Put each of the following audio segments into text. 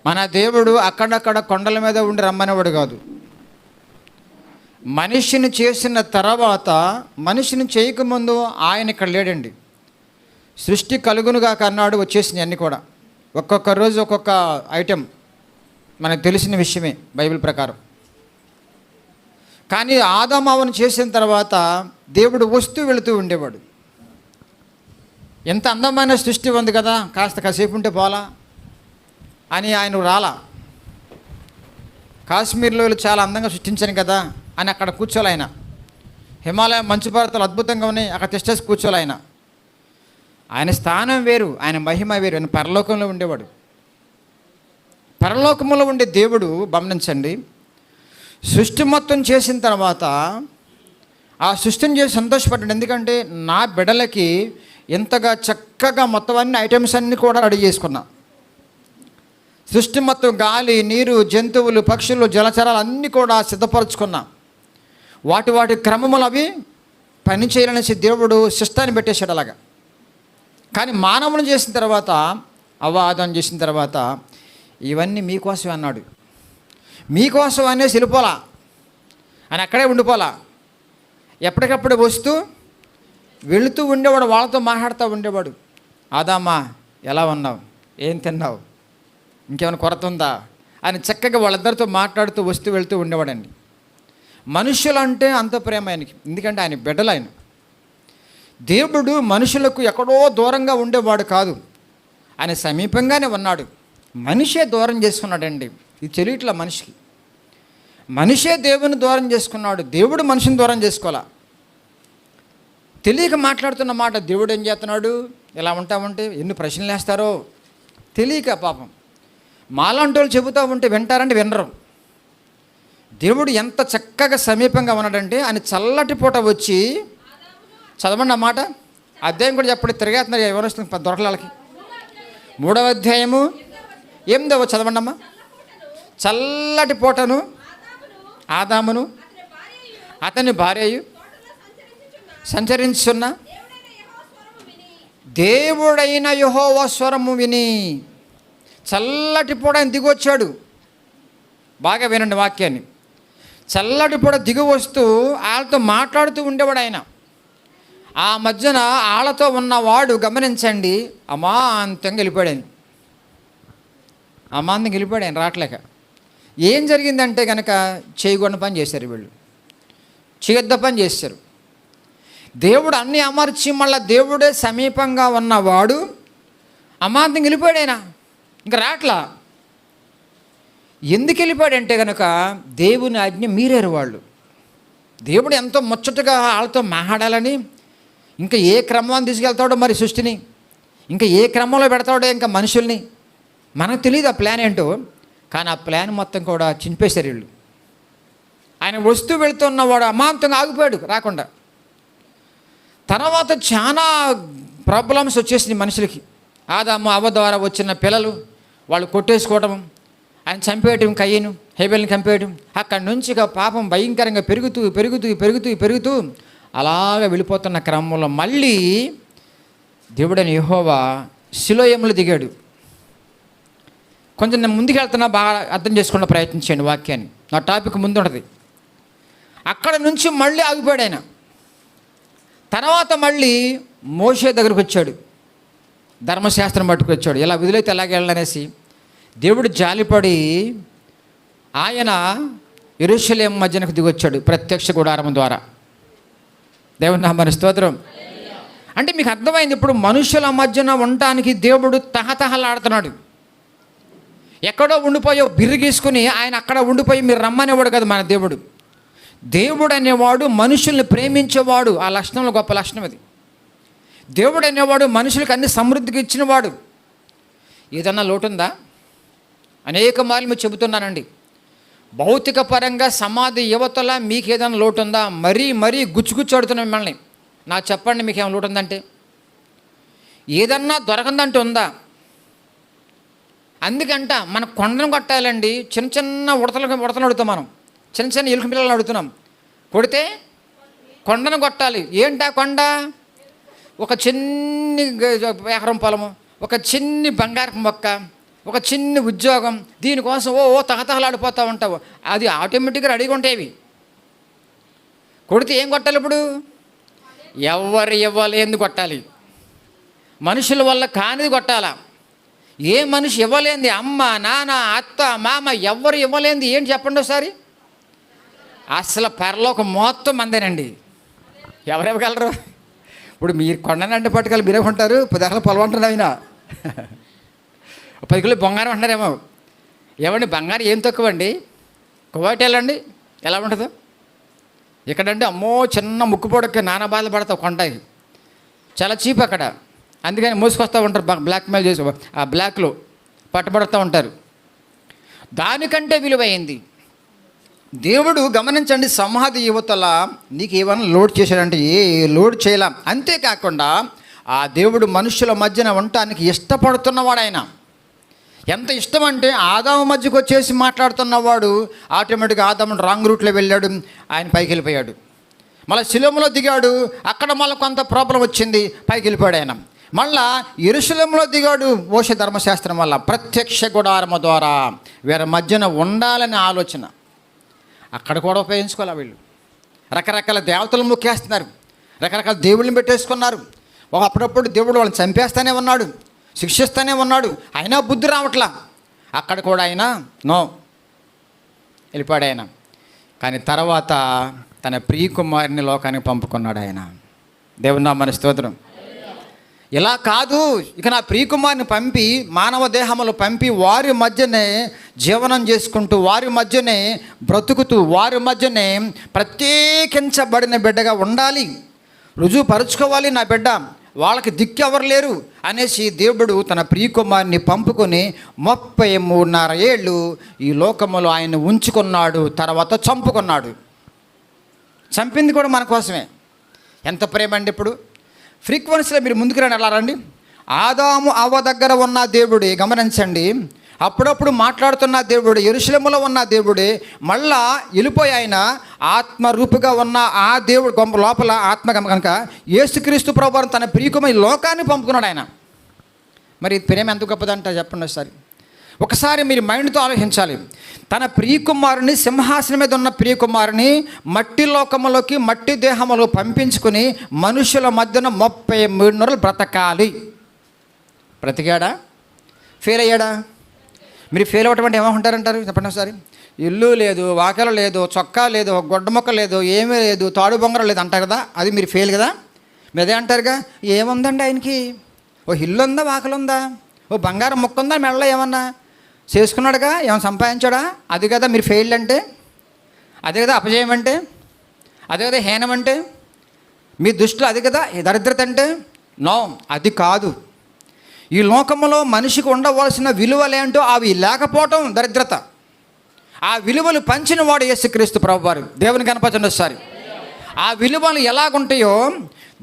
మన దేవుడు అక్కడక్కడ కొండల మీద ఉండి రమ్మనేవాడు కాదు. మనిషిని చేసిన తర్వాత, మనిషిని చేయకముందు ఆయన ఇక్కడ లేడండి. సృష్టి కలుగునుగా కన్నాడు, వచ్చేసినాయి అన్నీ కూడా. ఒక్కొక్క రోజు ఒక్కొక్క ఐటెం మనకు తెలిసిన విషయమే బైబిల్ ప్రకారం. కానీ ఆదాము అవ్వను చేసిన తర్వాత దేవుడు వస్తూ వెళుతూ ఉండేవాడు. ఎంత అందమైన సృష్టి ఉంది కదా, కాసేపు ఉంటే పోలా అని ఆయన రాలా. కాశ్మీర్లో చాలా అందంగా సృష్టించాను కదా అని అక్కడ కూర్చోలే ఆయన. హిమాలయ మంచు పర్వతాలు అద్భుతంగా ఉన్నాయి, అక్కడ తెచ్చేసి కూర్చోలే ఆయన. ఆయన స్థానం వేరు, ఆయన మహిమ వేరు. ఆయన పరలోకంలో ఉండేవాడు. పరలోకంలో ఉండే దేవుడు, గమనించండి, సృష్టి మొత్తం చేసిన తర్వాత ఆ సృష్టిని చేసి సంతోషపడ్డాడు. ఎందుకంటే నా బిడ్డలకి ఎంతగా చక్కగా మొత్తం అన్ని ఐటమ్స్ అన్నీ కూడా రెడీ చేసుకున్నా. సృష్టి మొత్తం గాలి, నీరు, జంతువులు, పక్షులు, జలచరాలు అన్నీ కూడా సిద్ధపరచుకున్నా. వాటి క్రమములు అవి పని చేయాలనేసి దేవుడు సిస్టాన్ని పెట్టేశాడు అలాగా. కానీ మానవుని చేసిన తర్వాత, ఆదాము చేసిన తర్వాత, ఇవన్నీ మీకోసమే అన్నాడు. మీకోసం అనేసి వెళ్ళిపోలా, అని అక్కడే ఉండిపోలా. ఎప్పటికప్పుడు వస్తూ వెళుతూ ఉండేవాడు, వాళ్ళతో మాట్లాడుతూ ఉండేవాడు. ఆదామా ఎలా ఉన్నావు, ఏం తిన్నావు, ఇంకేమైనా కొరత ఉందా అని చక్కగా వాళ్ళిద్దరితో మాట్లాడుతూ వస్తూ వెళుతూ ఉండేవాడండి. మనుషులు అంటే అంత ప్రేమ ఆయనకి, ఎందుకంటే ఆయన బిడ్డలు. ఆయన దేవుడు మనుషులకు ఎక్కడో దూరంగా ఉండేవాడు కాదు, ఆయన సమీపంగానే ఉన్నాడు. మనిషే దూరం చేసుకున్నాడండి. ఇది తెలియట్లా మనిషికి. మనిషే దేవుని దూరం చేసుకున్నాడు, దేవుడు మనిషిని దూరం చేసుకోవాలా. తెలియక మాట్లాడుతున్న మాట దేవుడు ఏం చేస్తున్నాడు, ఇలా ఉంటామంటే ఎన్ని ప్రశ్నలు వేస్తారో తెలియక పాపం. మాలాంటి వాళ్ళు చెబుతూ ఉంటే వింటారంటే వినరు. దేవుడు ఎంత చక్కగా సమీపంగా ఉన్నాడంటే ఆయన చల్లటి పూట వచ్చి, చదవండి ఆ మాట, అధ్యాయం కూడా చెప్పండి, తిరిగేస్తున్నారు ఎవరు వస్తుంది దొరకలకి. 3వ అధ్యాయము 8వ చదవండి అమ్మా. చల్లటి పూటను ఆదామును అతని భార్యయు సంచరించున్న దేవుడైన యెహోవా స్వరము విని. చల్లటి పూట ఆయన దిగి వచ్చాడు. బాగా వినండి వాక్యాన్ని. చల్లటి పూట దిగి వస్తూ వాళ్ళతో మాట్లాడుతూ ఉండేవాడు ఆయన. ఆ మధ్యన వాళ్ళతో ఉన్నవాడు, గమనించండి, అమాంతంగా వెళ్ళిపోయాడు ఆయన. అమాంతంగా వెళ్ళిపోయాడు ఆయన రావట్లేక. ఏం జరిగిందంటే కనుక చేయకూడని పని చేశారు వీళ్ళు, చేయొద్ద పని చేశారు. దేవుడు అన్నీ అమర్చి మళ్ళీ దేవుడే సమీపంగా ఉన్నవాడు అమాంతంగా వెళ్ళిపోయాడు ఆయన, ఇంకా రాట్లా. ఎందుకు వెళ్ళిపోయాడంటే కనుక దేవుని ఆజ్ఞ మీరారు వాళ్ళు. దేవుడు ఎంతో ముచ్చటగా వాళ్ళతో మాట్లాడాలని, ఇంకా ఏ క్రమాన్ని తీసుకెళ్తాడో మరి సృష్టిని, ఇంకా ఏ క్రమంలో పెడతాడో ఇంకా మనుషుల్ని, మనకు తెలియదు ఆ ప్లాన్ ఏంటో. కానీ ఆ ప్లాన్ మొత్తం కూడా చింపేశారు వీళ్ళు. ఆయన వస్తూ వెళుతున్నవాడు అమాంతంగా ఆగిపోయాడు రాకుండా. తర్వాత చాలా ప్రాబ్లమ్స్ వచ్చేసినాయి మనుషులకి. ఆదాము అవ్వ ద్వారా వచ్చిన పిల్లలు వాళ్ళు కొట్టేసుకోవడం, ఆయన చంపేయటం, కయ్యను హేబెల్ని చంపేయటం. అక్కడి నుంచి ఇక పాపం భయంకరంగా పెరుగుతూ పెరుగుతూ పెరుగుతూ పెరుగుతూ అలాగ వెళ్ళిపోతున్న క్రమంలో మళ్ళీ దేవుడైన యెహోవా సిలోయములో దిగాడు. కొంచెం నేను ముందుకు వెళ్తున్నా, బాగా అర్థం చేసుకునే ప్రయత్నించండి వాక్యాన్ని. నా టాపిక్ ముందు ఉంటుంది. అక్కడ నుంచి మళ్ళీ ఆగిపోయాడు ఆయన. తర్వాత మళ్ళీ మోషే దగ్గరకు వచ్చాడు, ధర్మశాస్త్రం పట్టుకొచ్చాడు. ఇలా వదిలేతే ఎలాగ వెళ్ళనేసి దేవుడు జాలిపడి ఆయన యెరూషలేము మధ్యనకు దిగొచ్చాడు ప్రత్యక్ష గుడారం ద్వారా. దేవుని నామమున స్తోత్రం. అంటే మీకు అర్థమైంది, ఇప్పుడు మనుషుల మధ్యన ఉండటానికి దేవుడు తహతహలాడుతున్నాడు. ఎక్కడో ఉండిపోయో బిర్రిగీసుకుని ఆయన అక్కడ ఉండిపోయి మీరు రమ్మనేవాడు కదా మన దేవుడు. దేవుడు అనేవాడు మనుషుల్ని ప్రేమించేవాడు. ఆ లక్షణంలో గొప్ప లక్షణం అది. దేవుడు అనేవాడు మనుషులకు అన్ని సమృద్ధికి ఇచ్చినవాడు. ఏదన్నా లోటుందా? అనేక మార్లు మీరు చెబుతున్నానండి, భౌతిక పరంగా సమాధి యువతల మీకు ఏదైనా లోటు ఉందా? మరీ గుచ్చుగుచ్చాడుతున్నాం మిమ్మల్ని. నాకు చెప్పండి, మీకు ఏమైనా లోటు ఉందంటే, ఏదన్నా దొరకందంటే ఉందా? అందుకంట మన కొండను కొట్టాలండి. చిన్న చిన్న ఉడతలు అడుగుతాం మనం, చిన్న చిన్న ఎలుక పిల్లలు అడుగుతున్నాం. కొడితే కొండను కొట్టాలి. ఏంటా కొండ? ఒక చిన్ని ఎకరం పొలము, ఒక చిన్ని బంగారపు మొక్క, ఒక చిన్న ఉద్యోగం, దీనికోసం ఓ తహతహలాడిపోతూ ఉంటావు. అది ఆటోమేటిక్గా రెడీగా ఉంటాయి. కొడితే ఏం కొట్టాలి? ఇప్పుడు ఎవరు ఇవ్వలేంది కొట్టాలి, మనుషుల వల్ల కానిది కొట్టాలా. ఏ మనిషి ఇవ్వలేంది, అమ్మ నాన్న అత్త మామ ఎవరు ఇవ్వలేంది ఏంటి చెప్పండి ఒకసారి. అసలు పరలోకం మొత్తం మందేనండి. ఎవరు ఇవ్వగలరు? ఇప్పుడు మీరు కొండనంటే పట్టుకెళ్ళి మీరే ఉంటారు, 10 ఎకరాల పొలం అంటారు. అయినా 10 కిలో బంగారం అంటున్నారేమో. ఏమండి బంగారం ఏం తక్కువ అండి? కువైట్ వెళ్ళండి ఎలా ఉంటుందో. ఇక్కడంటే అమ్మో చిన్న ముక్కు పొడಕ್ಕೆ నానా బాధపడతావు, కొంటాయి చాలా చీప్ అక్కడ. అందుకని మూసుకొస్తూ ఉంటారు, బ్లాక్మెయిల్ చేసి ఆ బ్లాక్లో పట్టబడుతూ ఉంటారు. దానికంటే విలువైంది దేవుడు. గమనించండి, సమాధి యువతల నీకు ఏమైనా లోడ్ చేశాడంటే ఏ లోడ్ చేయలేం. అంతేకాకుండా ఆ దేవుడు మనుషుల మధ్యన ఉండటానికి ఇష్టపడుతున్నవాడు. ఆయన ఎంత ఇష్టం అంటే ఆదాము మధ్యకు వచ్చేసి మాట్లాడుతున్నవాడు ఆటోమేటిక్గా ఆదాము రాంగ్ రూట్లో వెళ్ళాడు, ఆయన పైకి వెళ్ళిపోయాడు. మళ్ళీ శిలోములో దిగాడు, అక్కడ మళ్ళీ కొంత ప్రాబ్లం వచ్చింది, పైకి వెళ్ళిపోయాడు ఆయన. మళ్ళా యెరూషలేములో దిగాడు, మోషే ధర్మశాస్త్రం వల్ల ప్రత్యక్ష గుడారము ద్వారా వీరి మధ్యన ఉండాలనే ఆలోచన అక్కడ కూడా ఉపయోగించుకోవాలి. వీళ్ళు రకరకాల దేవతలు మొక్కేస్తున్నారు, రకరకాల దేవుళ్ళని పెట్టేసుకున్నారు. అప్పుడప్పుడు దేవుడు వాళ్ళని చంపేస్తూనే ఉన్నాడు, శిక్షిస్తూనే ఉన్నాడు, అయినా బుద్ధి రావట్లా. అక్కడ కూడా ఆయన నో వెళ్ళిపోయాడు ఆయన. కానీ తర్వాత తన ప్రియకుమారిని లోకానికి పంపుకున్నాడు ఆయన. దేవుని నామమునకు స్తోత్రం. ఇలా కాదు, ఇక నా ప్రియకుమారిని పంపి మానవ దేహములు పంపి వారి మధ్యనే జీవనం చేసుకుంటూ, వారి మధ్యనే బ్రతుకుతూ, వారి మధ్యనే ప్రత్యేకించబడిన బిడ్డగా ఉండాలి, రుజువుపరుచుకోవాలి. నా బిడ్డ వాళ్ళకి దిక్కెవరు లేరు అనేసి దేవుడు తన ప్రియకుమారిని పంపుకొని 33.5 ఏళ్ళు ఈ లోకములో ఆయన ఉంచుకున్నాడు. తర్వాత చంపుకున్నాడు. చంపింది కూడా మన కోసమే. ఎంత ప్రేమ అండి! ఇప్పుడు ఫ్రీక్వెన్సీలో మీరు ముందుకు రండి, అలా రండి. ఆదాము అవ్వ దగ్గర ఉన్న దేవుడే, గమనించండి, అప్పుడప్పుడు మాట్లాడుతున్న దేవుడు, యెరూషలేములో ఉన్న దేవుడే మళ్ళా వెళ్ళిపోయి ఆయన ఆత్మరూపుగా ఉన్న ఆ దేవుడు లోపల ఆత్మ కనుక యేసుక్రీస్తు ప్రభువును తన ప్రియకుమారుని లోకాన్ని పంపుకున్నాడు ఆయన. మరి ప్రేమ ఎంత గొప్పదంట చెప్పండి ఒకసారి. ఒకసారి మీరు మైండ్తో ఆలోచించాలి. తన ప్రియకుమారుని, సింహాసనం మీద ఉన్న ప్రియకుమారుని మట్టి లోకములోకి, మట్టి దేహములో పంపించుకుని మనుషుల మధ్యన 33 నెలలు బ్రతకాలి. బ్రతికాడా? ఫెయిల్ అయ్యాడా? మీరు ఫెయిల్ అవ్వటం అంటే ఏమంటారంటారు చెప్పండి ఒకసారి. ఇల్లు లేదు, వాకెల లేదు, చొక్కా లేదు, గొడ్డ మొక్క లేదు, ఏమీ లేదు, తాడు బొంగరం లేదు అంటారు కదా, అది మీరు ఫెయిల్ కదా. మీరు అదే అంటారుగా. ఏముందండి ఆయనకి? ఓ ఇల్లు ఉందా, వాకలు ఉందా, ఓ బంగారం మొక్క ఉందా, మెడలో ఏమన్నా చేసుకున్నాడుగా, ఏమైనా సంపాదించాడా? అది కదా మీరు ఫెయిల్ అంటే, అదే కదా అపజయం అంటే, అదే కదా హీనం అంటే, మీ దృష్టిలో అది కదా దరిద్రత అంటే. నో, అది కాదు. ఈ లోకంలో మనిషికి ఉండవలసిన విలువలేంటో అవి లేకపోవటం దరిద్రత. ఆ విలువలు పంచిన వాడు యేసుక్రీస్తు ప్రభువారు. దేవుని కనపరచండి ఒకసారి. ఆ విలువలు ఎలాగుంటాయో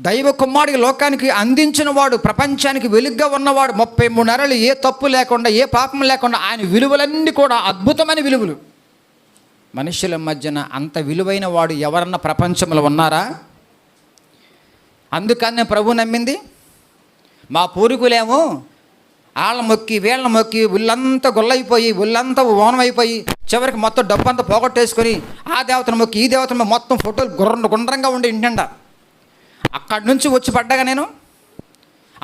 దైవ కుమారుడి లోకానికి అందించిన వాడు, ప్రపంచానికి వెలుగ్గా ఉన్నవాడు, 33 నెలలు ఏ తప్పు లేకుండా, ఏ పాపం లేకుండా ఆయన విలువలన్నీ కూడా అద్భుతమైన విలువలు. మనుషుల మధ్యన అంత విలువైన వాడు ఎవరన్నా ప్రపంచంలో ఉన్నారా? అందుకని ప్రభు నమ్మింది. మా పూర్వీకులేమో వాళ్ళ మొక్కి వీళ్ళ మొక్కి ఒళ్ళంతా గొల్లైపోయి, ఒళ్ళంతా ఓనమైపోయి, చివరికి మొత్తం డబ్బంతా పోగొట్టేసుకొని ఆ దేవతను మొక్కి ఈ దేవతను మొత్తం ఫోటోలు గుండ్రంగా ఉండి ఇంటండా. అక్కడి నుంచి వచ్చి పడ్డాగా నేను.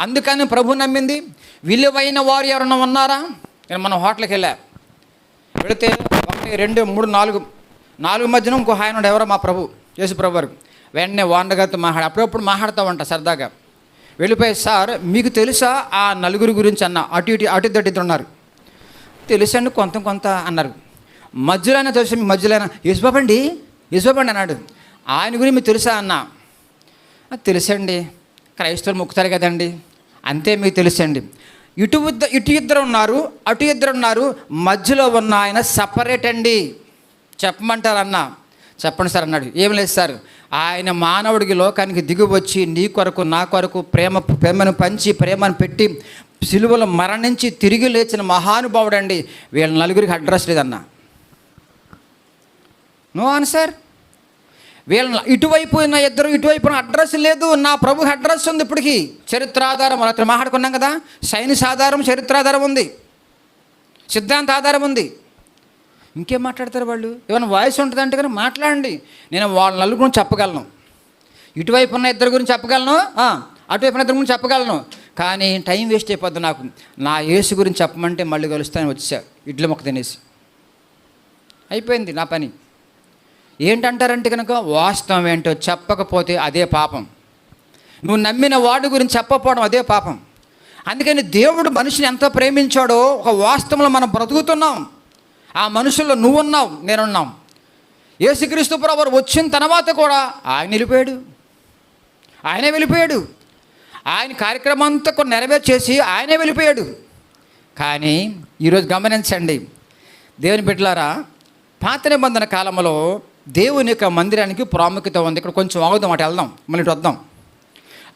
అందుకని ప్రభు నమ్మింది. విలువైన వారు ఎవరన్నా ఉన్నారా? నేను మనం హోటల్కి వెళితే 1 2 3 4 మధ్యన ఇంకో ఆయన ఎవరో మా ప్రభు యేసు ప్రభు వారు. వెంటనే ఓనర్గారితో అప్పుడప్పుడు మాట్లాడుతూ ఉంటా సరదాగా. వెళ్ళిపోయి, సార్ మీకు తెలుసా ఆ నలుగురు గురించి అన్న, అటు ఇద్దరు ఉన్నారు. తెలుసండి కొంత అన్నారు. మధ్యలో తెలుసు, మీ మధ్యలో యేసుబాబు అండి అన్నాడు. ఆయన గురించి మీకు తెలుసా అన్న. తెలుసండి, క్రైస్తవులు మొక్కుతారు కదండి, అంతే మీకు తెలుసండి. ఇటు ఇద్దరు ఉన్నారు, అటు ఇద్దరు ఉన్నారు, మధ్యలో ఉన్న ఆయన సపరేట్ అండి, చెప్పమంటారు అన్న. చెప్పండి సార్ అన్నాడు. ఏం లేదు సార్, ఆయన మానవుడికి లోకానికి దిగి వచ్చి నీ కొరకు నా కొరకు ప్రేమను పంచి ప్రేమను పెట్టి సిలువలో మరణించి తిరిగి లేచిన మహానుభావుడు అండి. వీళ్ళ నలుగురికి అడ్రస్ లేదన్నా. No answer. వీళ్ళ ఇటువైపు ఉన్న ఇద్దరు, ఇటువైపు అడ్రస్ లేదు. నా ప్రభు అడ్రస్ ఉంది ఇప్పటికీ. చరిత్రాధారం అతను మాట్లాడుకున్నాం కదా, సైన్స్ ఆధారం, చరిత్రాధారం ఉంది. సిద్ధాంత ఆధారం ఉంది. ఇంకేం మాట్లాడతారు వాళ్ళు? ఏమైనా వాయిస్ ఉంటుందంటే కానీ మాట్లాడండి. నేను వాళ్ళ నలుగురు గురించి చెప్పగలను, ఇటువైపు ఉన్న ఇద్దరు గురించి చెప్పగలను, అటువైపు ఉన్న ఇద్దరు గురించి చెప్పగలను. కానీ టైం వేస్ట్ అయిపోద్ది నాకు. నా యేసు గురించి చెప్పమంటే మళ్ళీ కలుస్తాను వచ్చా ఇడ్లీ మొక్క తినేసి అయిపోయింది నా పని. ఏంటంటారంటే కనుక వాస్తవం ఏంటో చెప్పకపోతే అదే పాపం. నువ్వు నమ్మిన వాడి గురించి చెప్పకపోవడం అదే పాపం. అందుకని దేవుడు మనిషిని ఎంత ప్రేమించాడో ఒక వాస్తవంలో మనం బ్రతుకుతున్నాం. ఆ మనుషుల్లో నువ్వున్నావు, నేనున్నాం. యేసుక్రీస్తు ప్రభువు వచ్చిన తర్వాత కూడా ఆయన వెళ్ళిపోయాడు, ఆయనే వెళ్ళిపోయాడు. ఆయన కార్యక్రమం అంతా కొన్ని నెరవేర్చేసి ఆయనే వెళ్ళిపోయాడు. కానీ ఈరోజు గమనించండి దేవుని బిడ్డలారా, పాత నిబంధన కాలంలో దేవుని యొక్క మందిరానికి ప్రాముఖ్యత ఉంది. ఇక్కడ కొంచెం ఆగుదాం, అటు వెళ్దాం, మళ్ళీ ఇటు వద్దాం.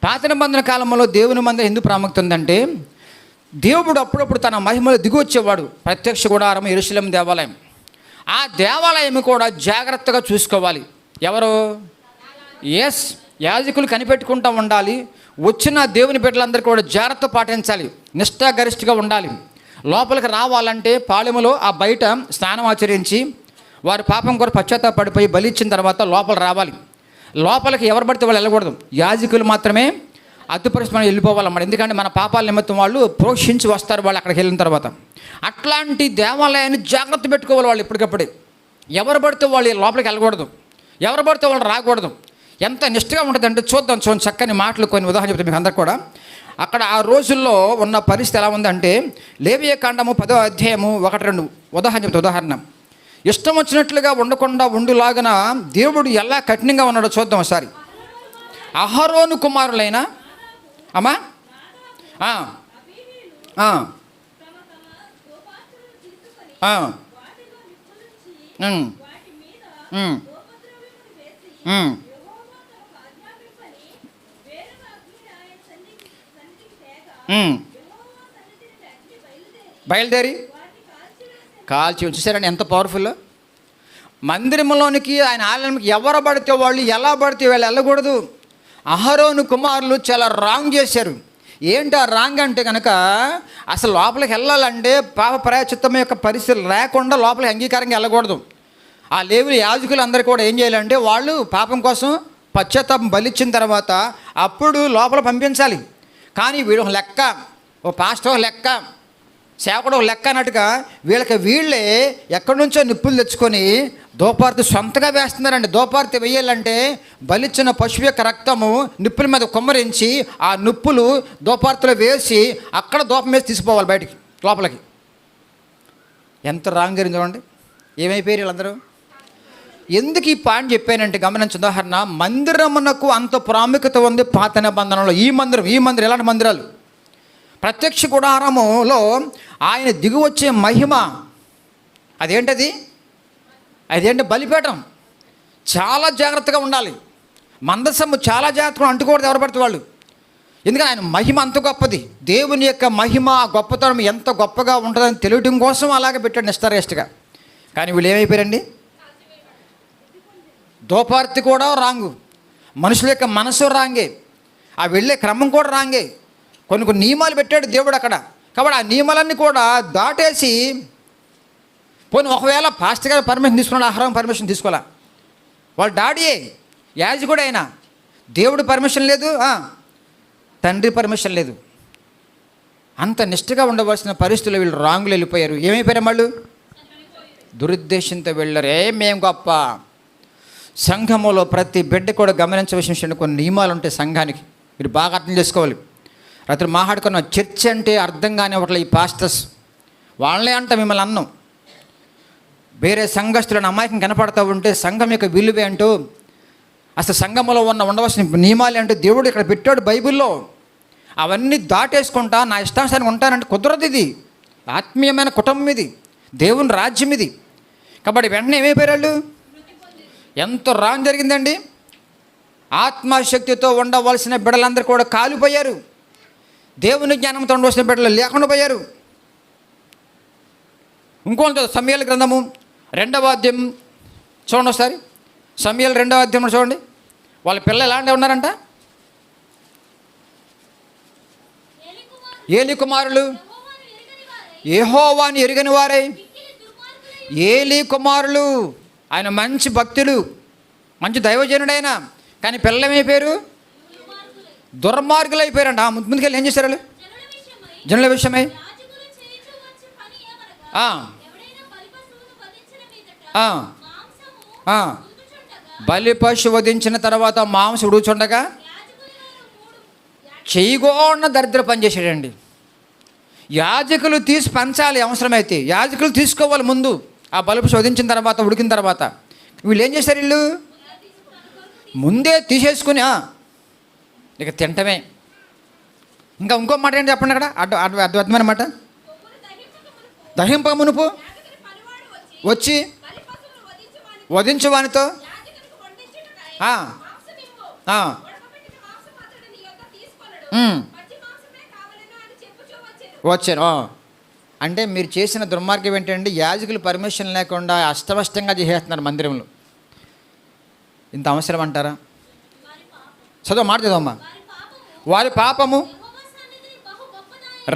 పాత నిబంధన కాలంలో దేవుని మందిరం ఎందుకు ప్రాముఖ్యత ఉందంటే, దేవుడు అప్పుడప్పుడు తన మహిమలో దిగి వచ్చేవాడు. ప్రత్యక్ష గుడారం యెరూషలేము దేవాలయం. ఆ దేవాలయం కూడా జాగ్రత్తగా చూసుకోవాలి. ఎవరు? యాజకులు కనిపెట్టుకుంటూ ఉండాలి. వచ్చిన దేవుని బిడ్డలందరూ కూడా జాగ్రత్త పాటించాలి, నిష్ఠాగరిష్ఠగా ఉండాలి. లోపలికి రావాలంటే పాలెములో ఆ బయట స్నానం ఆచరించి వారి పాపం కూడా పశ్చాత్తాపడిపోయి బలి ఇచ్చిన తర్వాత లోపల రావాలి. లోపలికి ఎవరు పడితే వాళ్ళు వెళ్ళకూడదు. యాజకులు మాత్రమే అద్దుపరిస్థితి వెళ్ళిపోవాలన్నమాట. ఎందుకంటే మన పాపాల నిమిత్తం వాళ్ళు ప్రోక్షించి వస్తారు వాళ్ళు అక్కడికి వెళ్ళిన తర్వాత. అట్లాంటి దేవాలయాన్ని జాగ్రత్త పెట్టుకోవాలి వాళ్ళు ఎప్పటికప్పుడే. ఎవరు పడితే వాళ్ళు లోపలికి వెళ్ళకూడదు, ఎవరు పడితే వాళ్ళు రాకూడదు. ఎంత నిష్ఠగా ఉంటుందంటే చూద్దాం. చక్కని మాటలు కొన్ని ఉదాహరణ చెప్తాను మీకు అందరు కూడా. అక్కడ ఆ రోజుల్లో ఉన్న పరిస్థితి ఎలా ఉందంటే, లేవియ కాండము 10వ అధ్యాయము 1-2 ఉదాహరణ చెప్తా. ఉదాహరణ, ఇష్టం వచ్చినట్లుగా ఉండకుండా ఉండులాగన దేవుడు ఎలా కఠినంగా ఉన్నాడో చూద్దాం ఒకసారి. అహరోను కుమారులైన అమ్మా బయలుదేరి కాల్చి చూసారండి ఎంత పవర్ఫుల్. మందిరంలోనికి ఆయన ఆలయానికి ఎవరు పడితే వాళ్ళు ఎలా పడితే వాళ్ళు వెళ్ళకూడదు. అహరోను కుమారులు చాలా రాంగ్ చేశారు. ఏంటి ఆ రాంగ్ అంటే కనుక, అసలు లోపలికి వెళ్ళాలంటే పాప ప్రాయశ్చిత్తం యొక్క పరిస్థితులు లేకుండా లోపలికి అంగీకారంగా వెళ్ళకూడదు. ఆ లేవులు యాజకులు అందరూ కూడా ఏం చేయాలంటే, వాళ్ళు పాపం కోసం పశ్చాత్తాపం బలిచ్చిన తర్వాత అప్పుడు లోపల పంపించాలి. కానీ వీడు ఒక లెక్క, ఓ పాస్టర్ ఒక లెక్క, సేవకుడు ఒక లెక్క అన్నట్టుగా వీళ్ళే ఎక్కడి నుంచో నిప్పులు తెచ్చుకొని దోపార్తి సొంతగా వేస్తున్నారండి. దోపార్తి వేయాలంటే బలిచ్చిన పశువు యొక్క రక్తము నిప్పుల మీద కుమ్మరించి ఆ నిప్పులు దోపార్తిలో వేసి అక్కడ దూపం వేసి తీసిపోవాలి బయటికి లోపలికి. ఎంత రాంగ్ జరిగింది చూడండి. ఏమైపోయారు వీళ్ళందరూ? ఎందుకు ఈ పాయింట్ చెప్పానంటే గమనించిన ఉదాహరణ, మందిరమునకు అంత ప్రాముఖ్యత ఉంది పాత నిబంధనలో. ఈ మందిరం ఎలాంటి మందిరాలు? ప్రత్యక్ష గుడారములో ఆయన దిగి వచ్చే మహిమ అదేంటది? అదేంటి? బలిపీఠం. చాలా జాగ్రత్తగా ఉండాలి. మందసము చాలా జాగ్రత్తగా అంటుకూడదు ఎవరు పడితే వాళ్ళు. ఎందుకంటే ఆయన మహిమ అంత గొప్పది. దేవుని యొక్క మహిమ గొప్పతనం ఎంత గొప్పగా ఉంటుందని తెలియటం కోసం అలాగే పెట్టాడు నిష్ఠారేష్గా. కానీ వీళ్ళు ఏమైపోయారండి? దోపార్తి కూడా రాంగు, మనుషుల యొక్క మనసు రాంగే, ఆ వెళ్ళే క్రమం కూడా రాంగే. కొన్ని నియమాలు పెట్టాడు దేవుడు అక్కడ. కాబట్టి ఆ నియమాలన్నీ కూడా దాటేసి పోనీ ఒకవేళ పాస్టర్ గారు పర్మిషన్ తీసుకున్నాడు, ఆహారం పర్మిషన్ తీసుకోవాలా, వాళ్ళ డాడీయే యాజకుడు అయినా దేవుడు పర్మిషన్ లేదు, తండ్రి పర్మిషన్ లేదు. అంత నిష్ఠగా ఉండవలసిన పరిస్థితుల్లో వీళ్ళు రాంగులు వెళ్ళిపోయారు. ఏమైపోయారు వాళ్ళు? దురుద్దేశంతో వెళ్ళారు. మేము గొప్ప. సంఘములో ప్రతి బిడ్డ కూడా గమనించవలసిన కొన్ని నియమాలు ఉంటాయి సంఘానికి. మీరు బాగా అర్థం చేసుకోవాలి. రాత్రి మాట్లాడుకున్న చర్చ్ అంటే అర్థం కాని ఒకటి ఈ పాస్టర్స్ వాళ్ళే అంట మిమ్మల్ని అన్నం. వేరే సంఘస్థులను అమాయకం కనపడతా ఉంటే సంఘం యొక్క విలువ ఏంటో, అసలు సంఘంలో ఉండవలసిన నియమాలు ఏంటో దేవుడు ఇక్కడ పెట్టాడు బైబిల్లో. అవన్నీ దాటేసుకుంటా నా ఇష్టానుసారంగా ఉంటానంటే కుదరదు. ఇది ఆత్మీయమైన కుటుంబం, ఇది దేవుని రాజ్యం ఇది. కాబట్టి వెంటనే ఏమైపోయారు వాళ్ళు? ఎంత రాంగ్ జరిగిందండి. ఆత్మశక్తితో ఉండవలసిన బిడ్డలందరూ కూడా కాలిపోయారు. దేవుని జ్ఞానంతో ఉండవలసిన బిడ్డలు లేకుండా పోయారు. ఇంకొంత సమూయేలు గ్రంథము 2వ అధ్యాయం చూడండి ఒకసారి. సమూయేలు 2వ అధ్యాయం చూడండి. వాళ్ళ పిల్లలు ఎలాంటి ఉన్నారంట? ఏలి కుమారులు యెహోవాను ఎరుగని వారై ఏలీ కుమారులు. ఆయన మంచి భక్తులు, మంచి దైవజనుడైన, కానీ పిల్లలేమైపోయారు? దుర్మార్గులు అయిపోయారంట. ముందుకెళ్ళి ఏం చేశారు వాళ్ళు? జనుల విషయమై బలి పశు వధించిన తర్వాత మాంసం ఉడుచుండగా చేయగోన్న దరిద్ర పని చేశాడండి. యాజకులు తీసి పంచాలి, అవసరమైతే యాజకులు తీసుకోవాలి ముందు. ఆ బలి పశు వధించిన తర్వాత, ఉడికిన తర్వాత వీళ్ళు ఏం చేశారు? వీళ్ళు ముందే తీసేసుకుని ఇక తింటమే. ఇంకా ఇంకో మాట ఏంటి చెప్పండి అక్కడ, అద్భుతమైన మాట. దహింపక మునుపు వచ్చి వధించు వానితో వచ్చాను. అంటే మీరు చేసిన దుర్మార్గం ఏంటంటే యాజకులు పర్మిషన్ లేకుండా అష్టవష్టంగా చేసేస్తున్నారు మందిరంలో. ఇంత అవసరం అంటారా? చదువు మాట చదవమ్మా. వారి పాపము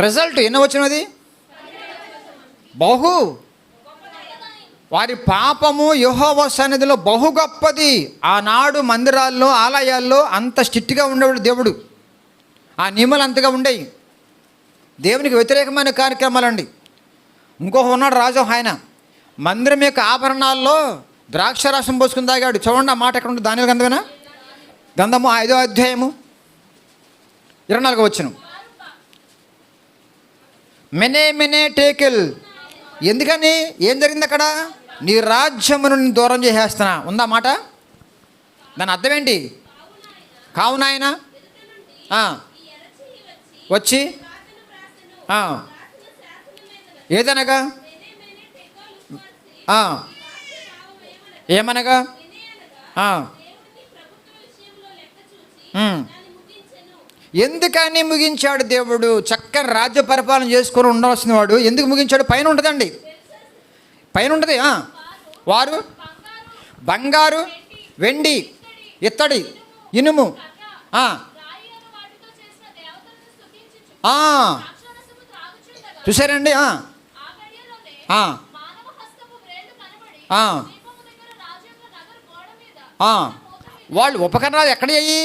రిజల్ట్ ఎన్నో వచ్చినది? బహు. వారి పాపము యెహోవా సన్నిధిలో బహు గొప్పది. ఆనాడు మందిరాల్లో, ఆలయాల్లో అంత స్ట్రిక్ట్గా ఉండేవాడు దేవుడు. ఆ నియమాలు అంతగా ఉండేవి. దేవునికి వ్యతిరేకమైన కార్యక్రమాలండి. ఇంకొక ఉన్నాడు రాజు, ఆయన మందిరం యొక్క ఆభరణాల్లో ద్రాక్షారసం పోసుకుని తాగాడు. చూడండి ఆ మాట ఎక్కడ ఉంటుంది? దానియేలు గ్రంథమేనా? గ్రంథము 5వ అధ్యాయము 24వ వచనం. మెనే టేకిల్. ఎందుకని? ఏం జరిగింది అక్కడ? నీ రాజ్యమును నేను దూరం చేసేస్తున్నా ఉందా మాట? దాని అర్థం ఏంటి? కావున ఆయన వచ్చి ఏదనగా ఏమనగా ఎందుకని ముగించాడు దేవుడు? చక్కని రాజ్య పరిపాలన చేసుకొని ఉండవలసిన వాడు ఎందుకు ముగించాడు? పైన ఉంటుందండి, పైన ఉంటుంది. వారు బంగారు, వెండి, ఇత్తడి, ఇనుము చూసారండి. వాళ్ళు ఉపకరణాలు ఎక్కడ అయ్యి?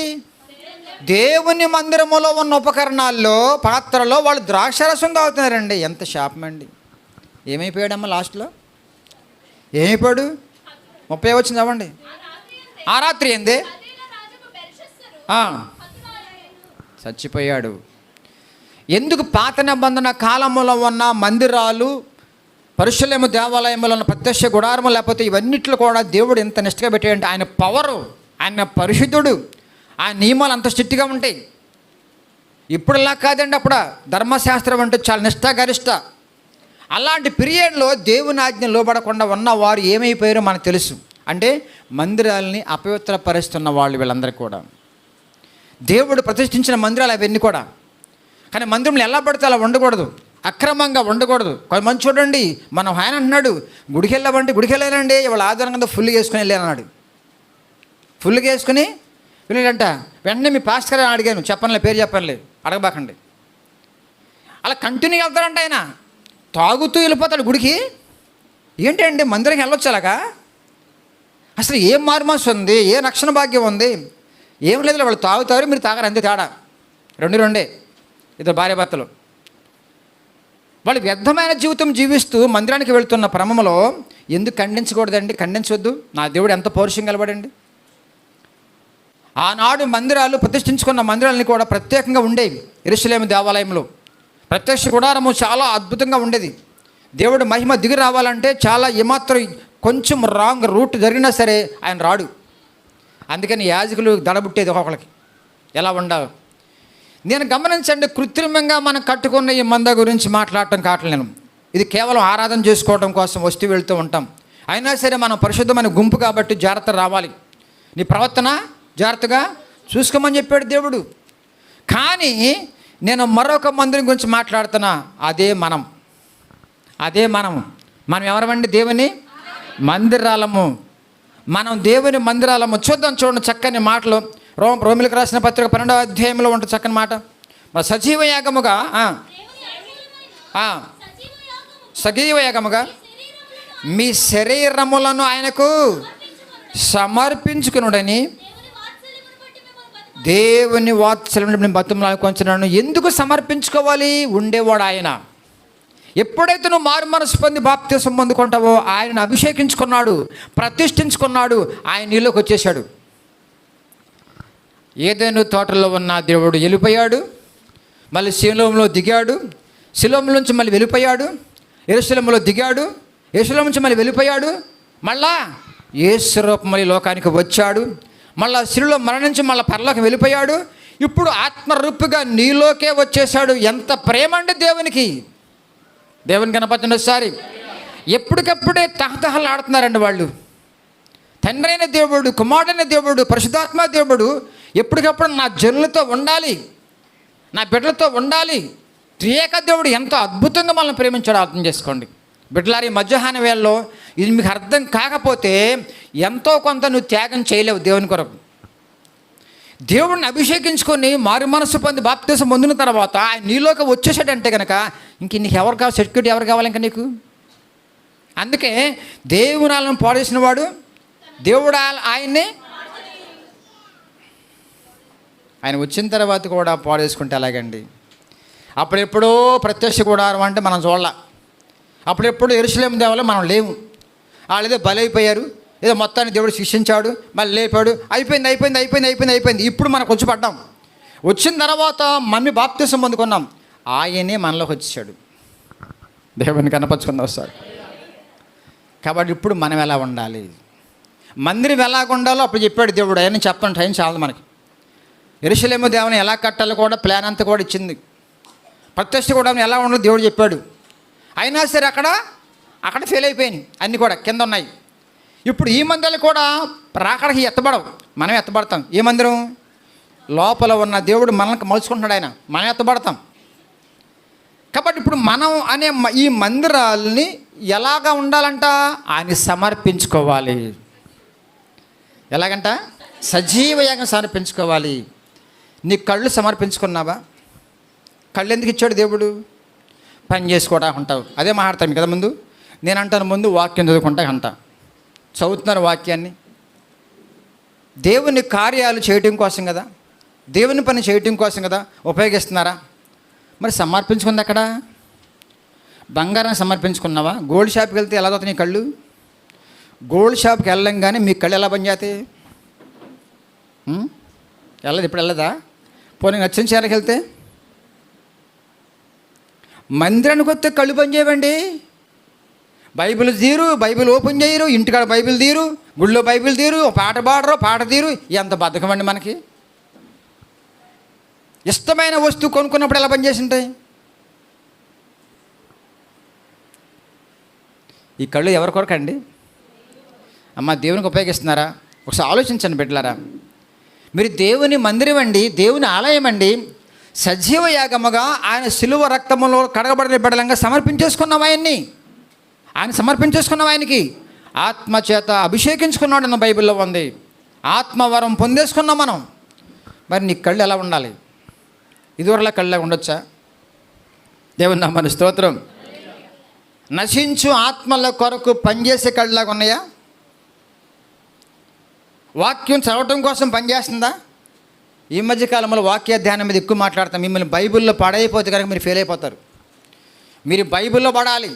దేవుని మందిరములో ఉన్న ఉపకరణాల్లో, పాత్రలో వాళ్ళు ద్రాక్షరసం తాగుతున్నారండి. ఎంత శాపం అండి. ఏమైపోయాడమ్మా లాస్ట్లో? ఏమైపోయాడు? 30 వచ్చింది అవ్వండి. ఆ రాత్రి ఏంది? చచ్చిపోయాడు. ఎందుకు? పాత నిబంధన కాలంలో ఉన్న మందిరాలు, పరుషులేము దేవాలయంలో ఉన్న ప్రత్యక్ష గుడారము, లేకపోతే ఇవన్నిట్లో కూడా దేవుడు ఎంత నిష్ఠగా పెట్టాడంటే ఆయన పవరు, ఆయన పరిశుద్ధుడు, ఆ నియమాలు అంత స్ట్రిక్ట్గా ఉంటాయి. ఇప్పుడులా కాదండి. అప్పుడు ధర్మశాస్త్రం అంటే చాలా నిష్ఠాగరిష్ట. అలాంటి పీరియడ్లో దేవుని ఆజ్ఞ లోబడకుండా ఉన్న వారు ఏమైపోయారో మనకు తెలుసు. అంటే మందిరాలని అపవిత్రపరుస్తున్న వాళ్ళు వీళ్ళందరూ కూడా. దేవుడు ప్రతిష్ఠించిన మందిరాలు అవన్నీ కూడా. కానీ మందిరంలో ఎలా పడితే అలా ఉండకూడదు, అక్రమంగా ఉండకూడదు. కొంతమంది చూడండి, మనం ఆయన అంటున్నాడు గుడికి వెళ్ళానండి, ఇవాళ ఆధారం కింద ఫుల్గా వేసుకుని వెళ్ళానన్నాడు. ఫుల్గా వేసుకుని వెళ్ళాడంట. వెంటనే మీ పాస్టర్ గారు అడిగాను, చెప్పనులే, పేరు చెప్పనులే, అడగబాకండి. అలా కంటిన్యూ వెళ్తాడంట. ఆయన తాగుతూ వెళ్ళిపోతాడు గుడికి. ఏంటండి మందిరంకి వెళ్ళొచ్చు అలాగా? అసలు ఏం మారుమాసు ఉంది? ఏ రక్షణ భాగ్యం ఉంది? ఏం లేదు. వాళ్ళు తాగుతారు, మీరు తాగరు, అంతే తేడా. రెండే ఇద్దరు భార్యాభర్తలు. వాళ్ళు వ్యర్థమైన జీవితం జీవిస్తూ మందిరానికి వెళ్తున్న క్రమంలో ఎందుకు ఖండించకూడదండి? ఖండించవద్దు. నా దేవుడు ఎంత పౌరుషం కలబడండి. ఆనాడు మందిరాలు, ప్రతిష్ఠించుకున్న మందిరాలని కూడా ప్రత్యేకంగా ఉండేవి. యెరూషలేము దేవాలయంలో ప్రత్యక్ష గుడారము చాలా అద్భుతంగా ఉండేది. దేవుడు మహిమ దిగి రావాలంటే చాలా ఏమాత్రం కొంచెం రాంగ్ రూట్ జరిగినా సరే ఆయన రాడు. అందుకని యాజకులు దడబుట్టేది ఒక్కొక్కరికి ఎలా ఉండాలి. నేను గమనించండి, కృత్రిమంగా మనం కట్టుకున్న ఈ మంద గురించి మాట్లాడటం కావట్లేదు. ఇది కేవలం ఆరాధన చేసుకోవడం కోసం వస్తూ వెళ్తూ ఉంటాం. అయినా సరే మనం పరిశుద్ధమైన గుంపు కాబట్టి జాగ్రత్త రావాలి. నీ ప్రవర్తన జాగ్రత్తగా చూసుకోమని చెప్పాడు దేవుడు. కానీ నేను మరొక మందిరం గురించి మాట్లాడుతున్నా. అదే మనం ఎవరమండి? దేవుని మందిరాలము. మనం దేవుని మందిరాలము. చూడండి చక్కని మాటలు. రోమిలకు రాసిన పత్రిక 12వ అధ్యాయంలో ఉంటుంది చక్కని మాట. సజీవ యాగముగా సజీవ యాగముగా మీ శరీరములను ఆయనకు సమర్పించుకునుడని దేవుని వాత్సల్యమును బతిమలాడుకొంచున్నాను. ఎందుకు సమర్పించుకోవాలి? ఉండేవాడు ఆయన. ఎప్పుడైతే నువ్వు మారు మనసు పొంది బాప్తిసం పొందుకుంటావో ఆయనను అభిషేకించుకున్నాడు, ప్రతిష్ఠించుకున్నాడు, ఆయన నీలోకి వచ్చేసాడు. ఏదైనా తోటలో ఉన్న దేవుడు వెళ్ళిపోయాడు, మళ్ళీ శిలోములో దిగాడు, శిలోము నుంచి మళ్ళీ వెళ్ళిపోయాడు, యెరూషలేములో దిగాడు, యెరూషలేము నుంచి మళ్ళీ వెళ్ళిపోయాడు, మళ్ళా యేసు రూపం మళ్ళీ లోకానికి వచ్చాడు, మళ్ళా శిలువలో మరణించి మళ్ళీ పరలోకి వెళ్ళిపోయాడు. ఇప్పుడు ఆత్మరూపుగా నీలోకే వచ్చేసాడు. ఎంత ప్రేమ అండి దేవునికి! దేవుని కనపడుతున్న ఒకసారి ఎప్పటికప్పుడే తహతహలాడుతున్నారండి వాళ్ళు. తండ్రి అయిన దేవుడు, కుమారుడైన దేవుడు, పరిశుద్ధాత్మ దేవుడు ఎప్పటికప్పుడు నా జనులతో ఉండాలి, నా బిడ్డలతో ఉండాలి. త్రియేక దేవుడు ఎంతో అద్భుతంగా మనల్ని ప్రేమించాడు. అర్థం చేసుకోండి బిడ్డలారి. మధ్యాహ్న వేళలో ఇది మీకు అర్థం కాకపోతే ఎంతో కొంత నువ్వు త్యాగం చేయలేవు దేవుని కొరకు. దేవుడిని అభిషేకించుకొని మారు మనసు పొంది బాప్తిసం పొందిన తర్వాత ఆయన నీలోకి వచ్చేసాడంటే కనుక ఇంక నీకు ఎవరు కావాలి? సెక్యూరిటీ ఎవరు కావాలి ఇంకా నీకు? అందుకే దేవుని ఆలయం పాడేసిన వాడు దేవుడు ఆయన వచ్చిన తర్వాత కూడా పాడేసుకుంటే ఎలాగండి? అప్పుడెప్పుడో ప్రత్యక్ష గుడారం అంటే మనం చూడాల, అప్పుడెప్పుడు యెరూషలేము దేవాలయం మనం లేము. వాళ్ళు ఏదో బలైపోయారు, ఏదో మొత్తాన్ని దేవుడు శిక్షించాడు, మళ్ళీ లేపాడు, అయిపోయింది. ఇప్పుడు మనకు వచ్చి పడ్డాం. వచ్చిన తర్వాత మమ్మీ బాప్తిసం పొందుకున్నాం, ఆయనే మనలోకి వచ్చాడు. దేవుని కనపరుచుకుందాం సార్. కాబట్టి ఇప్పుడు మనం ఎలా ఉండాలి, మందిరం ఎలా ఉండాలో అప్పుడు చెప్పాడు దేవుడు. అవన్నీ చెప్పండి, టైం చాలదు మనకి. యెరూషలేము దేవాలయం ఎలా కట్టాలో కూడా ప్లాన్ అంతా కూడా ఇచ్చింది. ప్రత్యక్ష కూడా ఎలా ఉండాలో దేవుడు చెప్పాడు. అయినా సరే అక్కడ ఫెయిల్ అయిపోయినాయి, అన్నీ కూడా కింద ఉన్నాయి. ఇప్పుడు ఈ మందిరాలు కూడా రాకడికి ఎత్తబడవు, మనం ఎత్తబడతాం. ఏ మందిరం? లోపల ఉన్న దేవుడు మనల్ని మలుచుకుంటున్నాడు, ఆయన మనం ఎత్తబడతాం. కాబట్టి ఇప్పుడు మనం అనే ఈ మందిరాలని ఎలాగా ఉండాలంట? ఆయన సమర్పించుకోవాలి. ఎలాగంట? సజీవయాగం సమర్పించుకోవాలి. నీ కళ్ళు సమర్పించుకున్నావా? కళ్ళు ఎందుకు ఇచ్చాడు దేవుడు? పని చేసుకోవడానికి ఉంటావు. అదే మాట్లాడతాను కదా ముందు. నేను అంటాను ముందు వాక్యం చదువుకుంటా అంట. చదువుతున్నారు వాక్యాన్ని. దేవుని కార్యాలు చేయటం కోసం కదా, దేవుని పని చేయటం కోసం కదా ఉపయోగిస్తున్నారా? మరి సమర్పించుకుంది అక్కడ? బంగారం సమర్పించుకున్నావా? గోల్డ్ షాప్కి వెళ్తే ఎలా అవుతాయి నీ కళ్ళు? గోల్డ్ షాప్కి వెళ్ళంగానే మీ కళ్ళు ఎలా పనిచేస్తాయి? వెళ్ళదు, ఇప్పుడు వెళ్ళదా? పోనీ నచ్చిన చీరకి వెళ్తే? మందిరానికి వస్తే కళ్ళు పని చేయవండి. బైబిల్ తీరు, బైబిల్ ఓపెన్ చేయరు, ఇంటికాడ బైబిల్ తీరు, గుళ్ళో బైబిల్ తీరు, పాట పాడరు, పాట తీరు. ఎంత బద్ధకం అండి మనకి. ఇష్టమైన వస్తువు కొనుక్కున్నప్పుడు ఎలా పనిచేసి ఉంటాయి? ఈ కళ్ళు ఎవరి కొరకండి? అమ్మ దేవునికి ఉపయోగిస్తున్నారా? ఒకసారి ఆలోచించండి బిడ్డలారా. మీరు దేవుని మందిరం అండి, దేవుని ఆలయం అండి. సజీవ యాగముగా ఆయన శిలువ రక్తములో కడగబడిన బిడ్డలంగా సమర్పించేసుకున్నాం ఆయన్ని. ఆయన సమర్పించేసుకున్నాం ఆయనకి. ఆత్మ చేత అభిషేకించుకున్నాడు అన్న బైబిల్లో ఉంది. ఆత్మవరం పొందేసుకున్నాం మనం. మరి నీ కళ్ళు ఎలా ఉండాలి? ఇదివరలా కళ్ళ ఉండొచ్చా? దేవుని నామమున స్తోత్రం. నశించు ఆత్మల కొరకు పనిచేసే కళ్ళలాగా ఉన్నాయా? వాక్యం చదవటం కోసం పనిచేస్తుందా? ఈ మధ్యకాలంలో వాక్య ధ్యానం మీద ఎక్కువ మాట్లాడతాం. మిమ్మల్ని బైబిల్లో పడైపోతే కనుక మీరు ఫెయిల్ అయిపోతారు. మీరు బైబిల్లో పడాలి.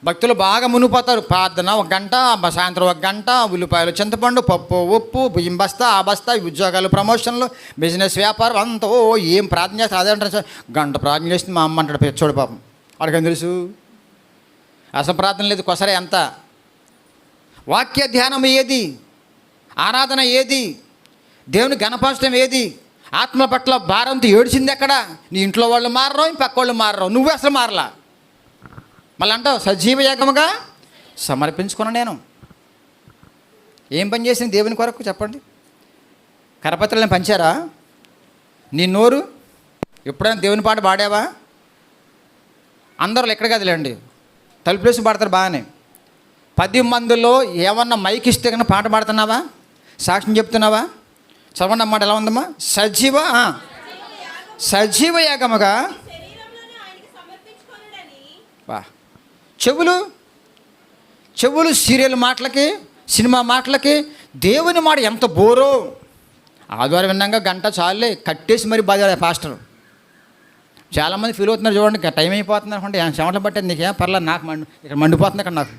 భక్తులు బాగా మునిగిపోతారు. ప్రార్థన 1 గంట, సాయంత్రం 1 గంట, ఉల్లిపాయలు, చింతపండు, పప్పు, ఉప్పు, బియ్యం బస్తా, ఆ బస్తా, ఉద్యోగాలు, ప్రమోషన్లు, బిజినెస్, వ్యాపారం అంతా ఏం ప్రార్థన చేస్తే అదే అంటారు. గంట ప్రార్థన చేస్తుంది మా అమ్మ అంటాడు పెచ్చోడు పాపం. వాడికేం తెలుసు? అసలు ప్రార్థన లేదు, కొసరే అంతా. వాక్య ధ్యానం ఏది? ఆరాధన ఏది? దేవుని గణపరచడం ఏది? ఆత్మ పట్ల భారంతో ఏడ్చింది ఎక్కడ? నీ ఇంట్లో వాళ్ళు మారరు, పక్క వాళ్ళు మారరు, నువ్వు అసలు మారలా. మళ్ళీ అంటావు సజీవ యాగముగా సమర్పించుకున్నా. నేను ఏం పని చేసింది దేవుని కొరకు చెప్పండి? కరపత్రాలను పంచారా? నీ నోరు ఎప్పుడైనా దేవుని పాట పాడావా? అందరూ ఎక్కడ కదలేండి, తలుపులేసి పాడతారు బాగానే. 10 మందిలో ఏమన్నా మైక్ ఇస్తే కన్నా పాట పాడుతున్నావా? సాక్ష్యం చెప్తున్నావా? చదవండి అన్నమాట. ఎలా ఉందమ్మా? సజీవ యాగముగా. వా, చెవులు సీరియల్ మాటలకి, సినిమా మాటలకి. దేవుని మాట ఎంత బోరో. ఆదివారం విన్నాక గంట చాలే కట్టేసి మరి బాధ పాస్టర్. చాలామంది ఫీల్ అవుతున్నారు చూడండి, టైం అయిపోతుంది అనుకుంటే చెమటలు పట్టేది నీకేం పర్లేదు, నాకు ఇక్కడ మండిపోతుంది ఇక్కడ, నాకు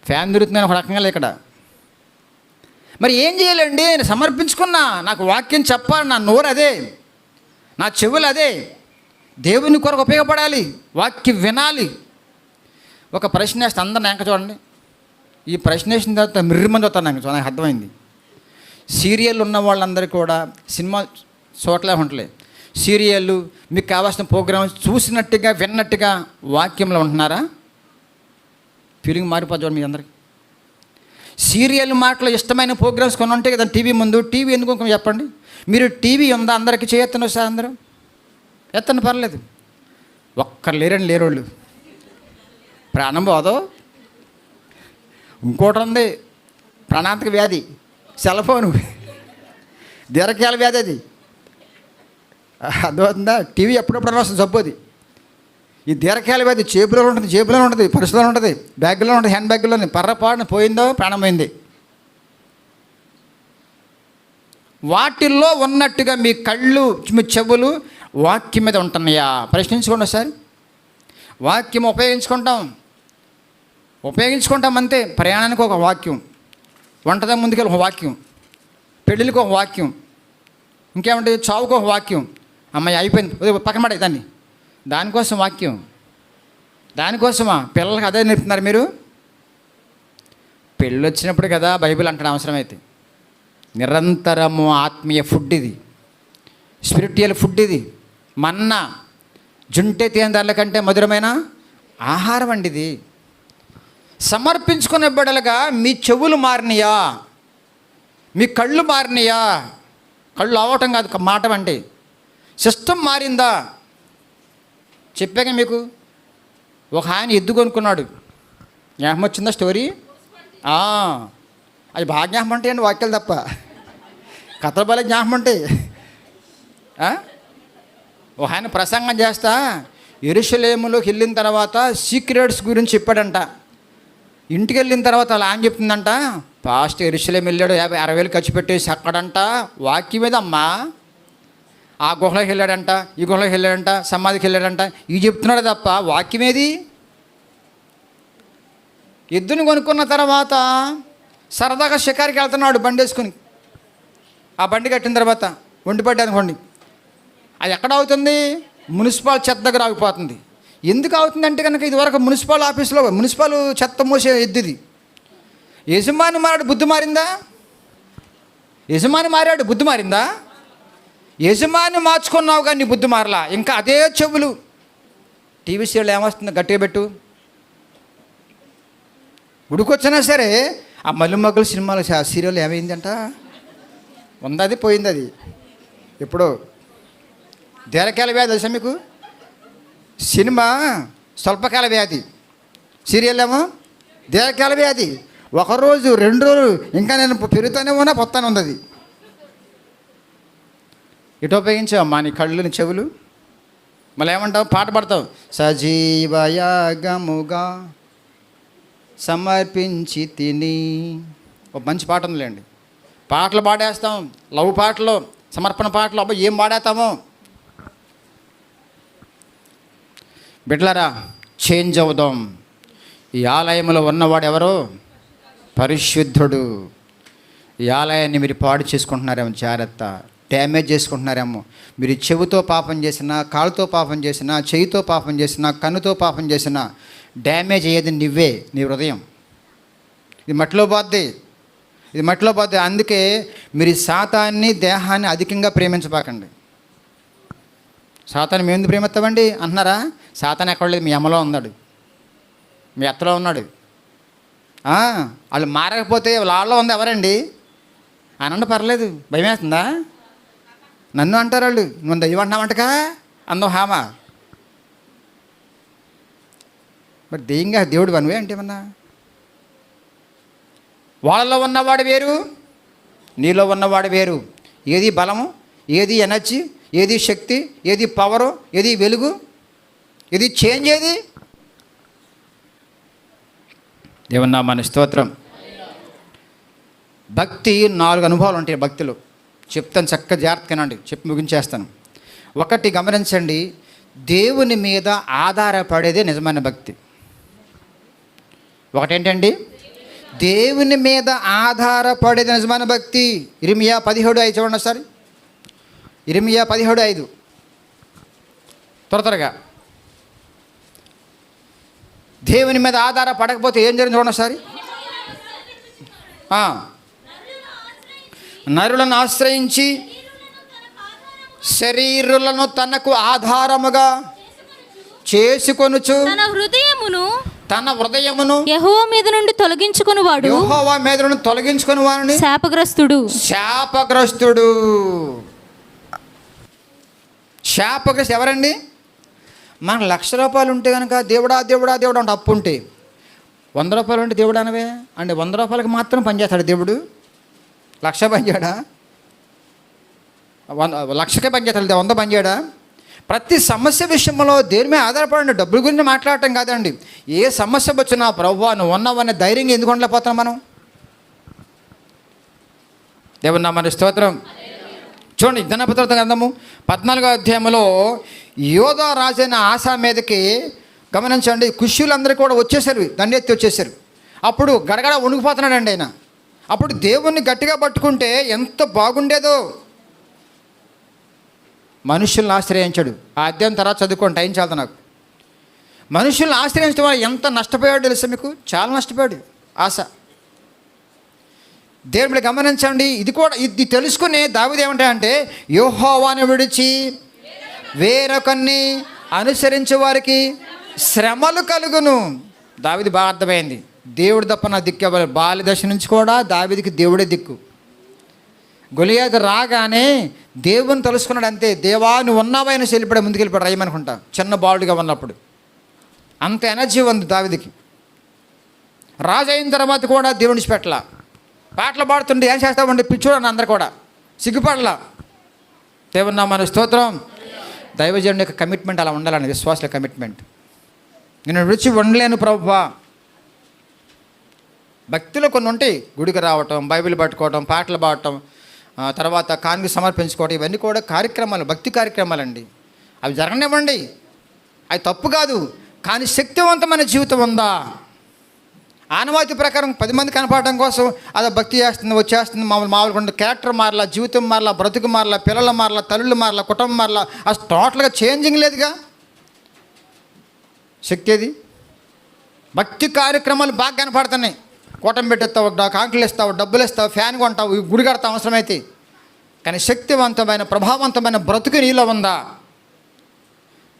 ఫ్యాన్ తిరుగుతున్నాను ఒక రకంగా ఇక్కడ. మరి ఏం చేయాలండి? నేను సమర్పించుకున్నా, నాకు వాక్యం చెప్పాలి, నా నోరు అదే, నా చెవులు అదే, దేవుని కొరకు ఉపయోగపడాలి, వాక్యం వినాలి. ఒక ప్రశ్న వేస్తే అందరిని వెనక చూడండి. ఈ ప్రశ్న వేసిన తర్వాత మిర్రిమంది వస్తాను నాకు అర్థమైంది. సీరియల్ ఉన్న వాళ్ళందరికీ కూడా సినిమా చోట్లే ఉంటలేదు. సీరియళ్ళు మీకు కావాల్సిన ప్రోగ్రామ్స్ చూసినట్టుగా విన్నట్టుగా వాక్యంలో ఉంటున్నారా? ఫీలింగ్ మారిపోతుంది మీ అందరికీ. సీరియల్ మాటలు ఇష్టమైన ప్రోగ్రామ్స్ కొన్ని ఉంటాయి కదా టీవీ ముందు. టీవీ ఎందుకు చెప్పండి? మీరు టీవీ ఉందా? అందరికీ చేయొత్తను సార్, అందరూ ఎత్తను పర్లేదు. ఒక్కరు లేరోళ్ళు ప్రాణం పోదు. ఇంకోటి ఉంది, ప్రాణాంతక వ్యాధి, సెల్ ఫోను, దీర్ఘకాల వ్యాధి. అది అర్థమవుతుందా? టీవీ ఎప్పుడప్పుడు వస్తుంది జబ్బు. అది ఈ దీర్ఘకాల వ్యాధి జేబులో ఉంటుంది, పర్సులో ఉంటుంది, బ్యాగ్లో ఉంటుంది, హ్యాండ్ బ్యాగ్లో. పర్రపాటున పోయిందో ప్రాణం పోయింది. వాటిల్లో ఉన్నట్టుగా మీ కళ్ళు, మీ చెవులు వాక్యం మీద ఉంటున్నాయా? ప్రశ్నించుకోండి ఒకసారి. వాక్యం ఉపయోగించుకుంటాం అంతే. ప్రయాణానికి ఒక వాక్యం, వంటదా ముందుకెళ్ళి ఒక వాక్యం, పెళ్ళిళ్ళకి ఒక వాక్యం, ఇంకేమంటే చావుకు ఒక వాక్యం. అమ్మాయి అయిపోయింది పక్కన పడే దాన్ని, దానికోసం వాక్యం. దానికోసమా? పిల్లలకి అదే నేర్పుతున్నారు మీరు. పెళ్ళి వచ్చినప్పుడు కదా బైబిల్ అంటే అవసరమైతే. నిరంతరము ఆత్మీయ ఫుడ్ ఇది, స్పిరిచువల్ ఫుడ్ ఇది. మన్నా జుంటే తేనె ధరల కంటే మధురమైన ఆహారం అండి ఇది. సమర్పించుకునే బిడ్డలుగా మీ చెవులు మారినయా? మీ కళ్ళు మారినయా? కళ్ళు అవటం కాదు మాట అంటే, సిస్టమ్ మారిందా? చెప్పాక మీకు ఒక ఆయన ఎద్దు కొనుక్కున్నాడు. జ్ఞాపకం వచ్చిందా స్టోరీ? అది బాగా జ్ఞాపకం ఉంటాయండి వాక్యాలు తప్ప, కథల బాగా జ్ఞాపకం ఉంటాయి. ఒక ఆయన ప్రసంగం చేస్తా యెరూషలేములోకి వెళ్ళిన తర్వాత సీక్రెట్స్ గురించి చెప్పాడంట. ఇంటికి వెళ్ళిన తర్వాత అలా ఆయన చెప్తుందంట, పాస్ట్ యెరూషలేము వెళ్ళాడు, 50,000 ఖర్చు పెట్టేసి అక్కడంట వాక్యం మీద అమ్మా, ఆ గుహలోకి వెళ్ళాడంట, ఈ గుహలోకి వెళ్ళాడంట, సమాధికి వెళ్ళాడంట, ఇవి చెప్తున్నాడు తప్ప వాక్యమేది. ఎద్దుని కొనుక్కున్న తర్వాత సరదాగా షికారికి వెళ్తున్నాడు బండి వేసుకుని. ఆ బండి కట్టిన తర్వాత ఒంటిపడ్డ అనుకోండి, అది ఎక్కడ అవుతుంది? మున్సిపల్ చెత్త దగ్గర ఆగిపోతుంది. ఎందుకు అవుతుందంటే కనుక ఇదివరకు మున్సిపల్ ఆఫీసులో మున్సిపల్ చెత్త మోసే ఎద్దుది. యజమాని మారాడు, బుద్ధి మారిందా? యజమాని మారాడు, బుద్ధి మారిందా? యజమాని మార్చుకున్నావు కానీ నీ బుద్ధి మారలా. ఇంకా అదే చెవులు. టీవీ సీరియల్ ఏమొస్తుంది? గట్టిగా పెట్టు. ఉడికొచ్చినా సరే ఆ మల్లుమగ్గుల సినిమాలో సీరియల్ ఏమైందంట, ఉందది పోయింది. అది ఎప్పుడో. దీర్ఘకాల వ్యాధి తెలుసా మీకు? సినిమా స్వల్పకాల వ్యాధి, సీరియల్ ఏమో దీర్ఘకాల వ్యాధి. ఒకరోజు 2 రోజులు ఇంకా నేను పెరుగుతూనే ఉన్నా పొత్తానే ఉంది. అది ఇటు ఉపయోగించావమ్మా నీ కళ్ళు, నీ చెవులు. మళ్ళీ ఏమంటావు? పాట పాడతావు, సజీవయాగముగా సమర్పించి తిని. ఒక మంచి పాట ఉందిలేండి. పాటలు పాడేస్తాం, లవ్ పాటలు, సమర్పణ పాటలు, అబ్బా ఏం పాడేస్తామో. బిడ్డలారా, చేంజ్ అవుదాం. ఈ ఆలయంలో ఉన్నవాడు ఎవరో? పరిశుద్ధుడు. ఈ ఆలయాన్ని మీరు పాడు చేసుకుంటున్నారేమో, జాగ్రత్త. డ్యామేజ్ చేసుకుంటున్నారేమో. మీరు చెవితో పాపం చేసినా, కాలుతో పాపం చేసినా, చెయ్యితో పాపం చేసినా, కన్నుతో పాపం చేసినా డ్యామేజ్ అయ్యేది నువ్వే, నీ హృదయం. ఇది మట్టిలో పోద్ది. అందుకే మీరు సాతాన్ని, దేహాన్ని అధికంగా ప్రేమించబాకండి. సాతాన్ని మేము ఎందుకు ప్రేమిస్తామండి అంటున్నారా? సాతాన్ ఎక్కడ లేదు, మీ అమ్మలో ఉన్నాడు, మీ అత్తలో ఉన్నాడు. వాళ్ళు మారకపోతే వాళ్ళలో ఉంది ఎవరండి అనండి, పర్లేదు. భయం వేస్తుందా? నన్ను అంటారు వాళ్ళు, నువ్వు దయ్యం అంటున్నావంటకా అందం హామా. మరి దెయ్యంగా దేవుడు వనువే అంటే ఏమన్నా? వాళ్ళలో ఉన్నవాడు వేరు, నీలో ఉన్నవాడు వేరు. ఏది బలము, ఏది ఎనర్జీ, ఏది శక్తి, ఏది పవరు, ఏది వెలుగు, ఏది చేంజ్, ఏది దేవుని నామానికి స్తోత్రం. భక్తి 4 అనుభవాలు ఉంటాయి భక్తిలో. చెప్తాను, చక్కగా జాగ్రత్తగానండి, చెప్పి ముగించేస్తాను. ఒకటి గమనించండి, దేవుని మీద ఆధారపడేదే నిజమైన భక్తి. ఒకటేంటండి? దేవుని మీద ఆధారపడేది నిజమైన భక్తి. ఇర్మియా 17:5 చూడండి ఒకసారి. ఇర్మియా 17:5 త్వరగా. దేవుని మీద ఆధారపడకపోతే ఏం జరిగింది చూడండి ఒకసారి. నరులను ఆశ్రయించి శరీరులను తనకు ఆధారముగా చేసుకొనుచు తన హృదయమును యెహోవా మీద నుండి తొలగించుకొనువాడు శాపగ్రస్తుడు. శాపగ్రస్తు ఎవరండి? మనకు 1,00,000 రూపాయలు ఉంటే కనుక దేవుడా దేవుడా దేవుడా అంటే అప్పు ఉంటే, 100 రూపాయలు ఉంటే దేవుడు అనవే అంటే 100 రూపాయలకి మాత్రం పనిచేస్తాడు దేవుడు. 1,00,000 పనిచేయడా? 1,00,000కే పనిచేస్తాడు, 100 పనిచేయడా? ప్రతి సమస్య విషయంలో దేని మీద ఆధారపడండి. డబ్బుల గురించి మాట్లాడటం కాదండి. ఏ సమస్య వచ్చినా ప్రభువా నువ్వు ఉన్నావనే ధైర్యంగా ఎందుకు ఉండలేకపోతాం మనం? దేవుని నామానికి స్తోత్రం. చూడండి, జ్ఞానపత్రిక గ్రంథము 14వ అధ్యాయంలో యోధా రాజైన ఆసా మీదకి గమనించండి, కుష్యులందరూ కూడా వచ్చేసారు, దండెత్తి వచ్చేసారు. అప్పుడు గడగడ వణుకుపోతున్నాడండి ఆయన. అప్పుడు దేవుణ్ణి గట్టిగా పట్టుకుంటే ఎంత బాగుండేదో. మనుషుల్ని ఆశ్రయించాడు. ఆ అధ్యాయం తర్వాత చదువుకోండి, టైం చాలదు నాకు. మనుషుల్ని ఆశ్రయించడం వల్ల ఎంత నష్టపోయాడు తెలుసా మీకు? చాలా నష్టపోయాడు ఆశ. దేవుని గమనించండి, ఇది తెలుసుకుని దావీదు ఏమంటాడంటే, యెహోవాను విడిచి వేరొకరిని అనుసరించే వారికి శ్రమలు కలుగును. దావీదు బాగా అర్థమైంది, దేవుడు తప్ప నా దిక్కు ఎవరు. బాల్య దశ నుంచి కూడా దావీదుకి దేవుడే దిక్కు. గొలియాతు రాగానే దేవుని తెలుసుకున్నాడు అంతే. దేవా నువ్వు ఉన్నావైనా వెళ్ళిపోయాడు, ముందుకు వెళ్ళిపోయాడు రయ్యమనుకుంటా, చిన్న బాలుడిగా ఉన్నప్పుడు. అంత ఎనర్జీ ఉంది దావీదుకి. రాజు అయిన తర్వాత కూడా దేవుని పెట్టలా. పాటలు పాడుతుంటే ఏం చేస్తామండి పిచ్చోడు అందరు కూడా సిగ్గుపడలా. దేవుని నామానికి స్తోత్రం. దైవజనుడి యొక్క కమిట్మెంట్ అలా ఉండాలని, విశ్వాసుల కమిట్మెంట్. నేను విడిచి ఉండలేను ప్రభువా. భక్తిలో కొన్ని ఉంటాయి, గుడికి రావటం, బైబిల్ పట్టుకోవటం, పాటలు పాడటం, తర్వాత కానుక సమర్పించుకోవటం, ఇవన్నీ కూడా కార్యక్రమాలు, భక్తి కార్యక్రమాలండి. అవి జరగనివ్వండి, అవి తప్పు కాదు. కానీ శక్తివంతమైన జీవితం ఉందా? ఆనవాయితీ ప్రకారం 10 మంది కనపడటం కోసం అది భక్తి చేస్తుంది, వచ్చేస్తుంది, మామూలుగా క్యారెక్టర్ మారలా, జీవితం మారలా, బ్రతుకు మారలా, పిల్లలు మారలా, తల్లులు మారలా, కుటుంబం మారలా, అసలు టోటల్గా చేంజింగ్ లేదుగా. శక్తి ఏది? భక్తి కార్యక్రమాలు బాగా కనపడుతున్నాయి. కూటమి పెట్టేస్తావు, కాంకులు ఇస్తావు, డబ్బులు ఇస్తావు, ఫ్యాన్ కొంటావు, గుడి కడతావు అవసరమైతే. కానీ శక్తివంతమైన ప్రభావవంతమైన బ్రతుకు నీలో ఉందా?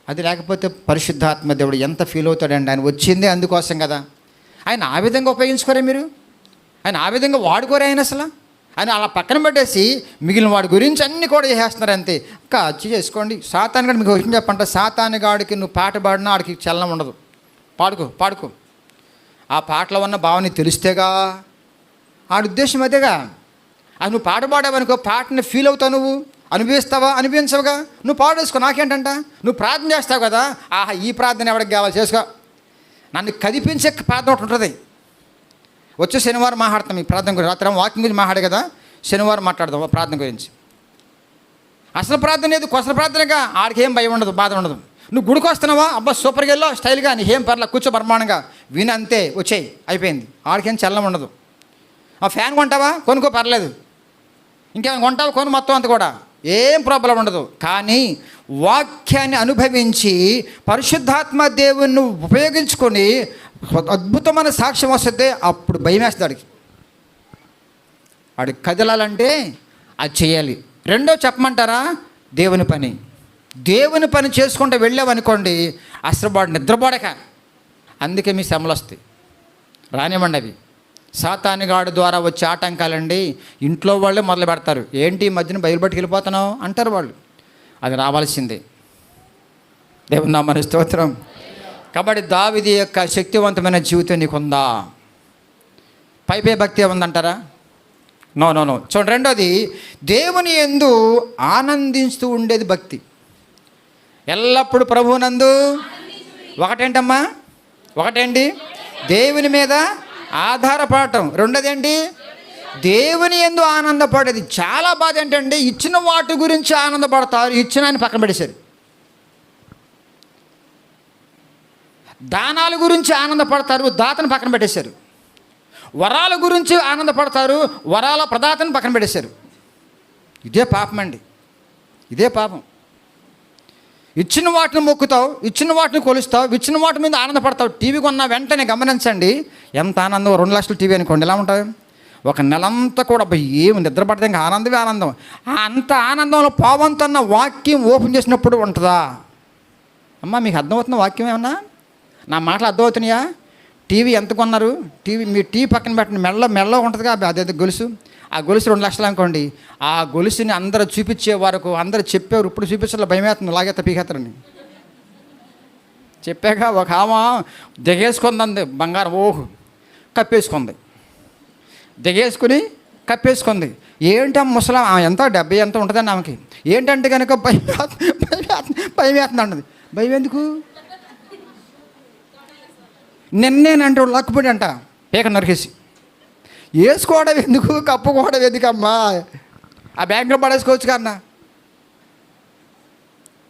అది లేకపోతే పరిశుద్ధాత్మ దేవుడు ఎంత ఫీల్ అవుతాడండి. ఆయన వచ్చిందే అందుకోసం కదా. ఆయన ఆ విధంగా ఉపయోగించుకోరే మీరు? ఆయన ఆ విధంగా వాడుకోరే ఆయన అసలు? ఆయన అలా పక్కన పెట్టేసి మిగిలిన వాడి గురించి అన్నీ కూడా చేసేస్తున్నారు అంతే. అచ్చి చేసుకోండి. సాతానుగాడు మీకు విషయం చెప్పంట, సాతానుగాడికి నువ్వు పాట పాడినా ఆడికి చలనం ఉండదు. పాడుకో. ఆ పాటలో ఉన్న భావన తెలిస్తేగా, ఆడి ఉద్దేశం అదేగా. అది నువ్వు పాట పాడావనుకో, పాటని ఫీల్ అవుతావు, నువ్వు అనుభవిస్తావా? అనుభవించవుగా. నువ్వు పాడేసుకో, నాకేంటంట. నువ్వు ప్రార్థన చేస్తావు కదా, ఆహా ఈ ప్రార్థన ఎవరికి కావాలి చేసుకో. నన్ను కదిపించే ప్రార్థన ఒకటి ఉంటుంది. వచ్చే శనివారం మాట్లాడతాం ఈ ప్రార్థన గురించి. రాత్రి వాకింగ్ గురించి మాట్లాడే కదా, శనివారం మాట్లాడదాం ప్రార్థన గురించి. అసలు ప్రార్థన లేదు, కొసల ప్రార్థనగా. ఆడికి ఏం భయం ఉండదు, బాధ ఉండదు. నువ్వు గుడికి వస్తున్నావా, అబ్బా సూపర్గా వెళ్ళో స్టైల్గా, నీకేం పర్లా, కూర్చో బ్రహ్మాండంగా విని అంతే, వచ్చేయి, అయిపోయింది. ఆడికేం చల్లం ఉండదు. ఆ ఫ్యాన్ కొంటావా, కొనుక్కో, పర్లేదు. ఇంకేమైనా కొంటావా, కొను, మొత్తం అంత కూడా ఏం ప్రాబ్లం ఉండదు. కానీ వాక్యాన్ని అనుభవించి పరిశుద్ధాత్మ దేవుని ఉపయోగించుకొని అద్భుతమైన సాక్ష్యం వస్తుంది. అప్పుడు భయం వేస్తుంది వాడికి కదలాలంటే అది చేయాలి. రెండో చెప్పమంటారా, దేవుని పని చేసుకుంటూ వెళ్ళామనుకోండి, అసలు వాడు నిద్రపోడక. అందుకే మీ శ్రమలు వస్తాయి, రానివ్వండి. అవి సాతానుగాడు ద్వారా వచ్చే ఆటంకాలండి. ఇంట్లో వాళ్ళే మొదలు పెడతారు. ఏంటి ఈ మధ్యన బయలు పట్టుకు వెళ్ళిపోతున్నావు అంటారు వాళ్ళు. అది రావాల్సిందే. దేవుని నామమున స్తోత్రం. కాబట్టి దావీదు యొక్క శక్తివంతమైన జీవితం నీకుందా? పై భక్తి ఉందంటారా? నో. చూడండి, రెండోది దేవుని యందు ఆనందిస్తూ ఉండేది భక్తి. ఎల్లప్పుడూ ప్రభువునందు ఒకటేంటమ్మా? ఒకటేంటి? దేవుని మీద ఆధారపడటం. రెండోది ఏంటి? దేవుని యందు ఆనందపడేది. చాలా బాధ ఏంటంటే ఇచ్చిన వాటి గురించి ఆనందపడతారు, ఇచ్చిన ఆయన పక్కన పెట్టేశారు. దానాల గురించి ఆనందపడతారు, దాతను పక్కన పెట్టేశారు. వరాల గురించి ఆనందపడతారు, వరాల ప్రదాతను పక్కన పెట్టేశారు. ఇదే పాపం అండి, ఇదే పాపం. ఇచ్చిన వాటిని మొక్కుతావు, ఇచ్చిన వాటిని కొలుస్తావు, ఇచ్చిన వాటి మీద ఆనందపడతావు. టీవీ కొన్న వెంటనే గమనించండి ఎంత ఆనందం. 2 లక్షల టీవీ అనుకోండి, ఎలా ఉంటావు? ఒక నెలంతా కూడా ఏమి నిద్ర పడితే ఇంకా ఆనందమే ఆనందం. అంత ఆనందంలో పావంతన్న వాక్యం ఓపెన్ చేసినప్పుడు ఉంటుందా? అమ్మ మీకు అర్థమవుతున్న వాక్యం ఏమన్నా? నా మాటలు అర్థమవుతున్నాయా? టీవీ ఎంత కొన్నారు? మీ టీవీ పక్కన పెట్టండి, మెల్ల ఉంటుందిగా అదే గొలుసు. ఆ గొలుసు 2 లక్షలు అనుకోండి. ఆ గొలుసుని అందరూ చూపించే వరకు అందరూ చెప్పేవారు. ఇప్పుడు చూపించాలి, భయమేస్తుంది, లాగేస్తా పీకేస్తారని చెప్పాక ఒక ఆమె దిగేసుకుంది బంగారం, కప్పేసుకుంది, దిగేసుకుని కప్పేసుకుంది. ఏంటమ్మ ముసలాం ఎంత 70 ఎంత ఉంటుందండి ఆమెకి. ఏంటంటే కనుక భయం అన్నది. భయం ఎందుకు? నిన్నేనంటే లక్కుపడి అంట పీక నరికేసి వేసుకోవడం ఎందుకు, కప్పుకోవడం ఎందుకమ్మా? ఆ బ్యాంకులో పడేసుకోవచ్చు కన్నా.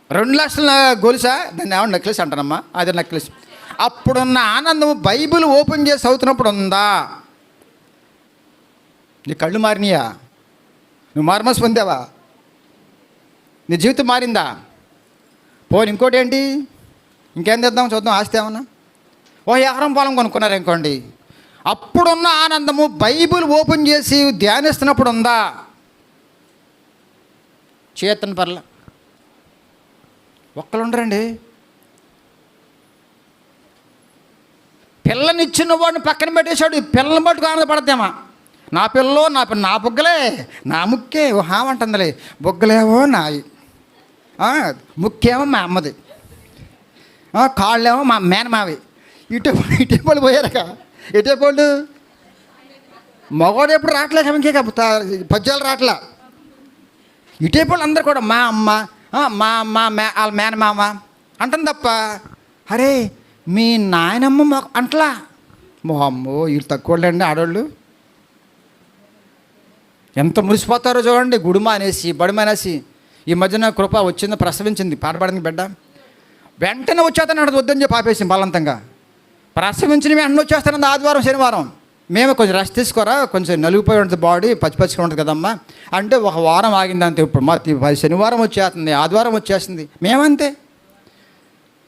2 లక్షల గొలుసా? దాన్ని ఏమన్నా నెక్లెస్ అంటానమ్మా, అదే నెక్లెస్. అప్పుడున్న ఆనందం బైబిల్ ఓపెన్ చేసి చదువుతున్నప్పుడు ఉందా? నీ కళ్ళు మారినాయా? నువ్వు మారుమనసు పొందావా? నీ జీవితం మారిందా? పోనీ ఇంకోటి ఏంటి? ఇంకేం తెద్దాం చూద్దాం. ఆస్తి ఏమన్నా ఎకరం పొలం కొనుక్కున్నారు అనుకోండి, అప్పుడున్న ఆనందము బైబిల్ ఓపెన్ చేసి ధ్యానిస్తున్నప్పుడు ఉందా? చేతన పర్ల ఒక్కరు ఉండరండి. పిల్లనిచ్చిన వాడిని పక్కన పెట్టేశాడు, పిల్లల మటుకు ఆనందపడతామా? నా పిల్లో నా బుగ్గలే, నా ముక్కే హామంటుందిలే, బుగ్గలేవో నాయి, ముక్కేమో మా అమ్మది, కాళ్ళేమో మా మేనమావి. ఇటేపోళ్ళు పోయారక. ఎటేపోళ్ళు మగవాడు ఎప్పుడు రావట్లే, ఇంకే పద్యాలు రావట్లా. ఇటేపోళ్ళు అందరు కూడా మా అమ్మ, మా అమ్మ, వాళ్ళ మేనమామ అంటుంది తప్ప, అరే మీ నాయనమ్మ అంటలా. అమ్మో వీళ్ళు తక్కువలేండి ఆడవాళ్ళు. ఎంత మురిసిపోతారో చూడండి. గుడుమ అనేసి బడుమనేసి. ఈ మధ్యన కృప వచ్చింది, ప్రసవించింది, పాటపడింది బిడ్డ. వెంటనే వచ్చేస్తాను అన్నది, వద్దని చెప్పి ఆపేసింది బలవంతంగా. ప్రసవించిన వెంటనే వచ్చేస్తానంది ఆదివారం శనివారం. మేము కొంచెం రెస్ట్ తీసుకోరా, కొంచెం నలిగిపోయి ఉంటుంది బాడీ, పచ్చిగా ఉంటుంది కదమ్మా అంటే 1 వారం ఆగింది అంతే. ఇప్పుడు శనివారం వచ్చేస్తుంది, ఆదివారం వచ్చేస్తుంది. మేమంతే.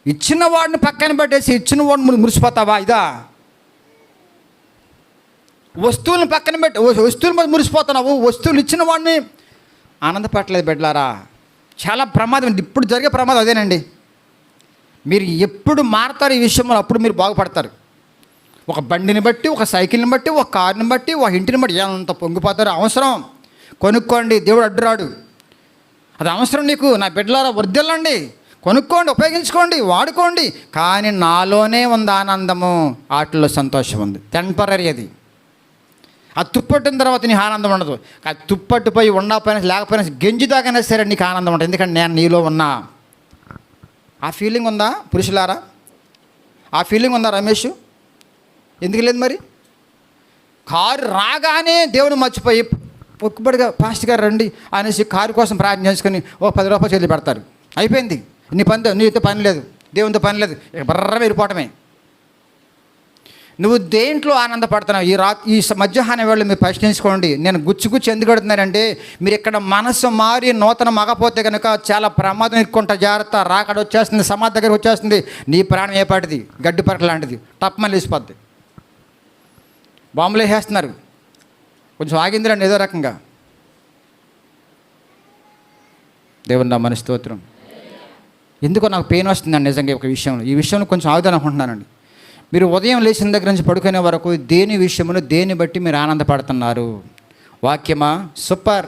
ఇచ్చిన వాడిని పక్కన పెట్టేసి ఇచ్చిన వాడిని మురిసిపోతావా? ఇదా వస్తువులను పక్కన పెట్టి వస్తువుల మీద మురిసిపోతున్నావు, వస్తువులు ఇచ్చిన వాడిని ఆనందపడలేదు బిడ్డలారా. చాలా ప్రమాదం. ఇప్పుడు జరిగే ప్రమాదం అదేనండి. మీరు ఎప్పుడు మారుతారు ఈ విషయంలో, అప్పుడు మీరు బాగుపడతారు. ఒక బండిని బట్టి, ఒక సైకిల్ని బట్టి, ఒక కారుని బట్టి, ఒక ఇంటిని బట్టి ఎంత పొంగిపోతారు. అవసరం కొనుక్కోండి, దేవుడు అడ్డురాడు. అది అవసరం నీకు. నా బిడ్డలారా వర్ధిల్లండి, కొనుక్కోండి, ఉపయోగించుకోండి, వాడుకోండి. కానీ నాలోనే ఉంది ఆనందము, వాటిలో సంతోషం ఉంది. టెంపరీ అది. ఆ తుప్పట్టిన తర్వాత నీకు ఆనందం ఉండదు. ఆ తుప్పట్టుపోయి ఉండకపోయినా లేకపోయినా గెంజి దాకైనా సరే నీకు ఆనందం ఉంటుంది. ఎందుకంటే నేను నీలో ఉన్నా. ఆ ఫీలింగ్ ఉందా పురుషులారా? ఆ ఫీలింగ్ ఉందా రమేష్? ఎందుకు లేదు మరి? కారు రాగానే దేవుని మర్చిపోయి ఒక్కబడిగా పాస్టర్ గారు రండి అనేసి కారు కోసం ప్రార్థన చేసుకొని 10 రూపాయలు చేతులు పెడతారు. అయిపోయింది. నీతో పని లేదు, దేవునితో పని లేదు, ఇక బర్ర వెళ్ళిపోవటమే. నువ్వు దేంట్లో ఆనందపడుతున్నావు? ఈ మధ్యాహ్నం వేళ మీరు ప్రశ్నించుకోండి. నేను గుచ్చి ఎందుకు కడుతున్నానంటే, మీరు ఇక్కడ మనసు మారి నూతన మగపోతే కనుక చాలా ప్రమాదం ఎక్కుంటా. జాగ్రత్త. రాకడ వచ్చేస్తుంది, సమాధి దగ్గర వచ్చేస్తుంది. నీ ప్రాణం ఏపాటిది? గడ్డి పరక లాంటిది, తప్పమని లేచిపోద్ది. బాంబులు వేసేస్తున్నారు. కొంచెం ఆగిందిరండి ఏదో రకంగా. దేవుని నామమున స్తోత్రం. ఎందుకో నాకు పెయిన్ వస్తుందండి నిజంగా ఒక విషయంలో. ఈ విషయంలో కొంచెం ఆగుదాం అనుకుంటున్నానండి. మీరు ఉదయం లేచిన దగ్గర నుంచి పడుకునే వరకు దేని విషయమును దేన్ని బట్టి మీరు ఆనందపడుతున్నారు? వాక్యమా? సూపర్.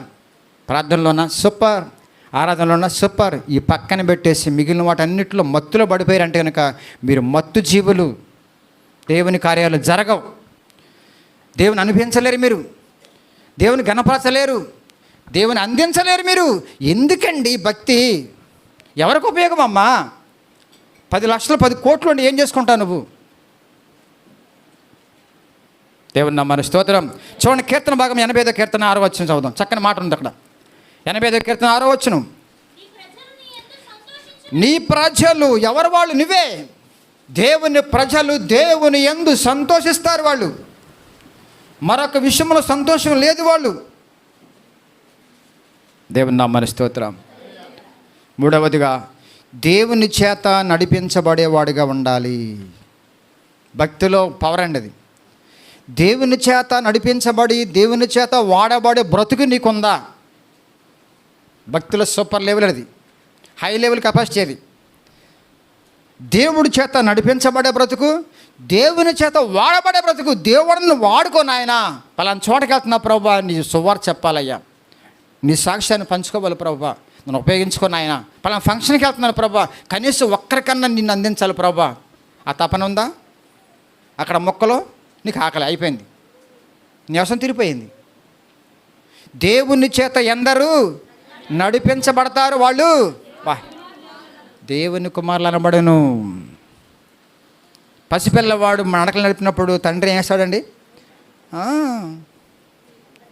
ప్రార్థనలోనా? సూపర్. ఆరాధనలోనా? సూపర్. ఈ పక్కన పెట్టేసి మిగిలిన వాటన్నిటిలో మత్తులో పడిపోయారంటే కనుక మీరు మత్తు జీవులు. దేవుని కార్యాలు జరగవు. దేవుని అనిపించలేరు, మీరు దేవుని గణపరచలేరు, దేవుని అందించలేరు మీరు. ఎందుకండి భక్తి? ఎవరికి ఉపయోగం అమ్మా? 10 లక్షలు 10 కోట్లు ఉండి ఏం చేసుకుంటావు నువ్వు? దేవుని నామానికి స్తోత్రం. చూడండి, కీర్తన భాగం 85వ కీర్తన 6వ వచనం చదువుదాం. చక్కని మాట ఉంది అక్కడ. 85వ కీర్తన 6వ వచనం. నీ ప్రజలు ఎవరు? వాళ్ళు నువ్వే. దేవుని ప్రజలు దేవుని యందు సంతోషిస్తారు. వాళ్ళు మరొక విషయంలో సంతోషం లేదు వాళ్ళు. దేవుని నామానికి స్తోత్రం. మూడవదిగా, దేవుని చేత నడిపించబడేవాడిగా ఉండాలి. భక్తిలో పవర్ అండి అది. దేవుని చేత నడిపించబడి దేవుని చేత వాడబడే బ్రతుకు నీకుందా? భక్తిలో సూపర్ లెవెల్ అది, హై లెవెల్ కెపాసిటీ అది. దేవుడి చేత నడిపించబడే బ్రతుకు, దేవుని చేత వాడబడే బ్రతుకు. దేవుడిని వాడుకో నాయనా. పలానా చోటకి వెళ్తున్నా ప్రభా, నీ సువార్త చెప్పాలయ్యా, నీ సాక్ష్యాన్ని పంచుకోవాలి ప్రభా, నన్ను ఉపయోగించుకో నాయనా. పలానా ఫంక్షన్కి వెళ్తున్నాను ప్రభా, కనీసం ఒక్కరికన్నా నిన్ను అందించాలి ప్రభా. ఆ తపన ఉందా? అక్కడ మొక్కలో నీకు ఆకలి అయిపోయింది, నీ అవసరం తీరిపోయింది. దేవుని చేత ఎందరూ నడిపించబడతారు వాళ్ళు వా దేవుని కుమారులు అనబడను. పసిపిల్లవాడు నడకలు నడిపినప్పుడు తండ్రి ఏం చేస్తాడండి?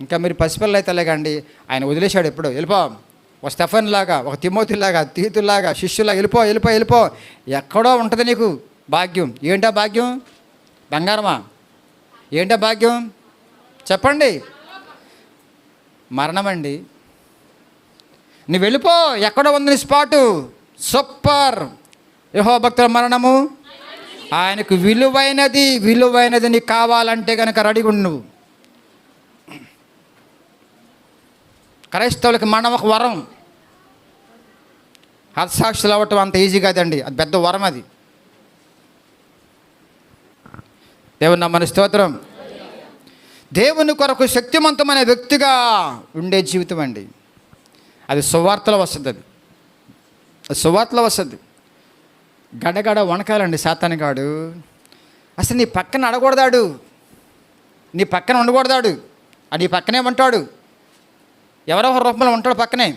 ఇంకా మీరు పసిపిల్ల అయితే లేకండి, ఆయన వదిలేశాడు. ఎప్పుడు వెళ్ళిపో, ఒక స్టెఫన్ లాగా, ఒక తిమోతిలాగా, తీతులాగా, శిష్యులాగా వెళ్ళిపో వెళ్ళిపో వెళ్ళిపో. ఎక్కడో ఉంటుంది నీకు భాగ్యం. ఏంటా భాగ్యం? బంగారమా? ఏంటా భాగ్యం చెప్పండి? మరణమండి. నువ్వు వెళ్ళిపో, ఎక్కడో ఉంది నీ స్పాటు. సూపర్. యెహోవా భక్తుల మరణము ఆయనకు విలువైనది. విలువైనది నీకు కావాలంటే కనుక రెడీగా ఉండు నువ్వు. క్రైస్తవులకి మరణం ఒక వరం. హతసాక్షులు అవ్వటం అంత ఈజీ కాదండి, అది పెద్ద వరం. అది దేవుని నామమునకు స్తోత్రం. దేవుని కొరకు శక్తివంతమైన వ్యక్తిగా ఉండే జీవితం అండి. అది సువార్తలో వస్తుంది. అది సువార్తలో వస్తుంది. గడగడ వణకాలండి సాతానుగాడు. అసలు నీ పక్కన అడగకూడదాడు, నీ పక్కన ఉండకూడదాడు. నీ పక్కనే ఉంటాడు, ఎవరో ఒక రూపంలో ఉంటాడు పక్కనే.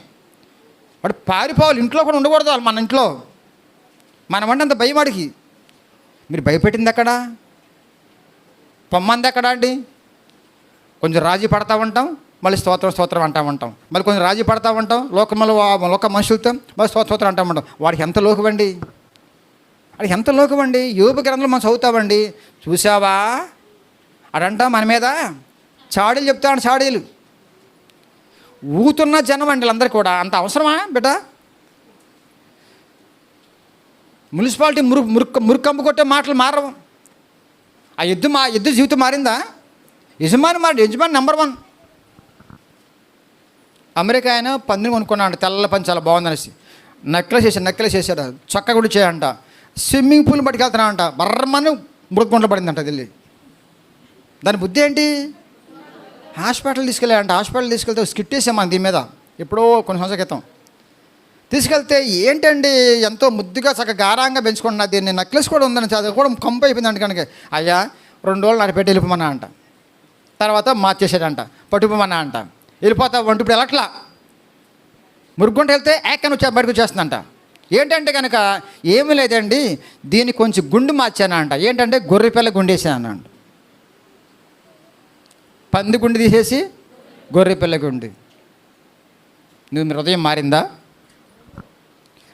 వాడు పారిపోవాలి. ఇంట్లో కూడా ఉండకూడదు వాళ్ళు. మన ఇంట్లో మనమంటే అంత భయం వాడికి. మీరు భయపెట్టింది ఎక్కడ? పొమ్మంది ఎక్కడ అండి? కొంచెం రాజీ పడతా ఉంటాం, మళ్ళీ స్తోత్రం స్తోత్రం అంటా ఉంటాం. మళ్ళీ కొంచెం రాజీ పడతా ఉంటాం లోక మనుషులతో, మళ్ళీ స్తోత్రం అంటా ఉంటాం. వాడికి ఎంత లోకువండి, వాడికి ఎంత లోకువండి. యోబు గ్రంథంలో మనం చదువుతామండి. చూసావా అడంట మన మీద చాడీలు చెప్తాడు. చాడీలు ఊతున్న జనం అండి వీళ్ళందరూ కూడా. అంత అవసరమా బిడ్డ? మున్సిపాలిటీ మురుకంపు కొట్టే మాటలు మారవు. ఆ ఎద్దు జీవితం మారిందా? యజమాని నెంబర్ 1. అమెరికా ఆయన పందిని కొనుక్కున్నాడు, తెల్ల పని చాలా బాగుందనేసి. నెక్లెస్ చేశాడు, చొక్క కూడా చేయంట. స్విమ్మింగ్ పూల్ పట్టుకెళ్తున్నాడంట, బర్రమని ముడుకుంటూ పడిందంట వెళ్ళి. దాని బుద్ధి ఏంటి? హాస్పిటల్ తీసుకెళ్ళాడంట. హాస్పిటల్ తీసుకెళ్తే స్కిట్ వేసాం మనం దీని మీద ఎప్పుడో కొన్ని సంవత్సరాల క్రితం. తీసుకెళ్తే ఏంటండి ఎంతో ముద్దుగా చక్కగా గారంగా పెంచుకుంటున్నా, దీన్ని నెక్లెస్ కూడా ఉందని అది కూడా కంపు అయిపోయిందంట. కనుక అయ్యా 2 రోజులు నడిపెట్టి వెళ్ళిపోమన్నా అంట. తర్వాత మార్చేసాడంట, పట్టుకోమన్నా అంట. వెళ్ళిపోతా వంటి ఇప్పుడు వెళ్ళట్లా. మురుగుంట వెళ్తే యాక్కని వచ్చి బయటకు వచ్చేస్తుందంట. ఏంటంటే కనుక ఏమీ లేదండి, దీన్ని కొంచెం గుండు మార్చానా అంట. ఏంటంటే గొర్రెపిల్ల గుండేసాను అంట. పంది గుండి తీసేసి గొర్రెపిల్ల గుండి. నువ్వు హృదయం మారిందా?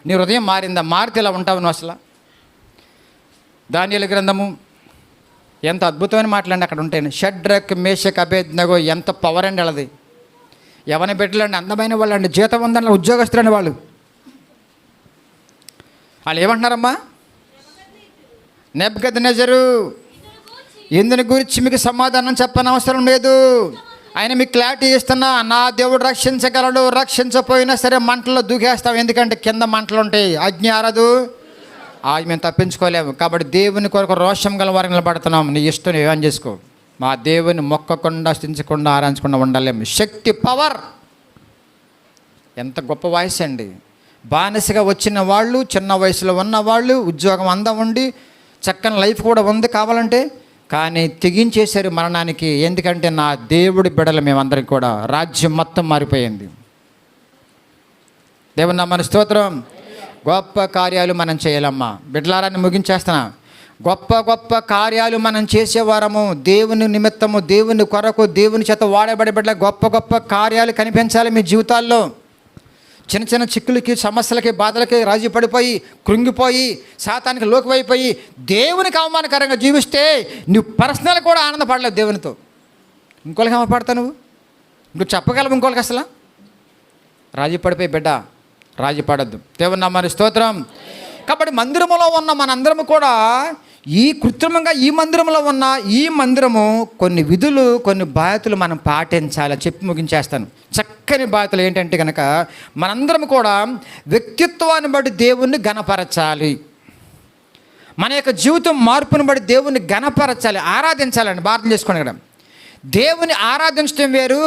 నీ హృదయం మారిందా? మారితే ఇలా ఉంటావు నువ్వు అసలు. దానియేలు గ్రంథము ఎంత అద్భుతమైన మాటలండి అక్కడ ఉంటాయి. షడ్రక్ మేషక్ అబేద్నగో ఎంత పవర్ అండి వాళ్ళది. ఎవరి బిడ్డలండి, అందమైన వాళ్ళు అండి, జీతం ఉందని ఉద్యోగస్తులండి వాళ్ళు. వాళ్ళు ఏమంటున్నారమ్మా? నెబుకద్నెజరు ఇందుని గురించి మీకు సమాధానం చెప్పని అవసరం లేదు, ఆయన మీకు క్లారిటీ ఇస్తున్నా. నా దేవుడు రక్షించగలడు, రక్షించపోయినా సరే మంటల్లో దూకేస్తాం. ఎందుకంటే కింద మంటలు ఉంటాయి, అగ్ని ఆరదు, అది మేము తప్పించుకోలేము. కాబట్టి దేవుని కొరకు రోషం గల వారికి నిలబడుతున్నాం. నీ ఇష్టం ఏమని చేసుకో, మా దేవుని మొక్కకుండా స్థించకుండా ఆరాధించకుండా ఉండలేము. శక్తి, పవర్ ఎంత గొప్ప వాయిస్ అండి. బానిసగా వచ్చిన వాళ్ళు, చిన్న వయసులో ఉన్న వాళ్ళు, ఉద్యోగం అందం ఉండి చక్కని లైఫ్ కూడా ఉంది కావాలంటే, కానీ తెగించేశారు మరణానికి. ఎందుకంటే నా దేవుడి బిడ్డలు మేమందరికి కూడా రాజ్యం మొత్తం మారిపోయింది. దేవుని నామమునకు స్తోత్రం. గొప్ప కార్యాలు మనం చేయాలమ్మా. బిడ్డలారాన్ని ముగించేస్తున్నా. గొప్ప గొప్ప కార్యాలు మనం చేసేవారము, దేవుని నిమిత్తము, దేవుని కొరకు, దేవుని చేత వాడబడే బిడ్డల గొప్ప గొప్ప కార్యాలు కనిపించాలి మీ జీవితాల్లో. చిన్న చిన్న చిక్కులకి, సమస్యలకి, బాధలకి రాజీ పడిపోయి, కృంగిపోయి, శాతానికి లోకువైపోయి దేవునికి అవమానకరంగా జీవిస్తే నువ్వు పర్సనల్ కూడా ఆనందపడలేవు దేవునితో. ఇంకోళ్ళకి ఏమపడతావు నువ్వు? నువ్వు చెప్పగలవు ఇంకోళ్ళకి? అసలు రాజీ పడిపోయి బిడ్డ, రాజీ పడద్దు. దేవుని నామానికి స్తోత్రం. కాబట్టి మందిరములో ఉన్న మనందరము కూడా ఈ కృత్రిమంగా ఈ మందిరంలో ఉన్న ఈ మందిరము కొన్ని విధులు, కొన్ని బాధ్యతలు మనం పాటించాలి. చెప్పి ముగించేస్తాను. చక్కని బాధ్యతలు ఏంటంటే కనుక మనందరం కూడా వ్యక్తిత్వాన్ని బట్టి దేవుణ్ణి గణపరచాలి. మన యొక్క జీవితం మార్పుని బట్టి దేవుణ్ణి గణపరచాలి, ఆరాధించాలండి. ప్రార్థన చేసుకోండి. ఇక్కడ దేవుని ఆరాధించడం వేరు,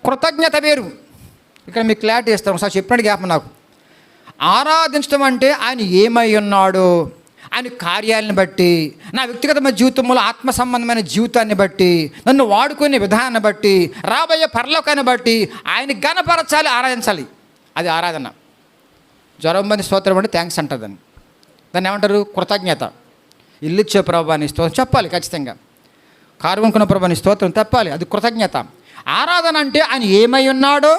కృతజ్ఞత వేరు. ఇక్కడ మీకు క్లారిటీ ఇస్తాను. ఒకసారి చెప్పినట్టు జ్ఞాపకం నాకు. ఆరాధించడం అంటే ఆయన ఏమై ఉన్నాడో, ఆయన కార్యాలను బట్టి, నా వ్యక్తిగతమైన జీవితంలో ఆత్మ సంబంధమైన జీవితాన్ని బట్టి, నన్ను వాడుకునే విధానాన్ని బట్టి, రాబోయే పరలోకాన్ని బట్టి ఆయన గణపరచాలి, ఆరాధించాలి. అది ఆరాధన. జ్వరం మంది స్తోత్రం అంటే థ్యాంక్స్ అంటారు. దాన్ని ఏమంటారు? కృతజ్ఞత. ఇల్లు ఇచ్చే ప్రభాని స్తోత్రం చెప్పాలి ఖచ్చితంగా. కారు కొనుక్కున్న ప్రభాని స్తోత్రం చెప్పాలి. అది కృతజ్ఞత. ఆరాధన అంటే ఆయన ఏమై ఉన్నాడో,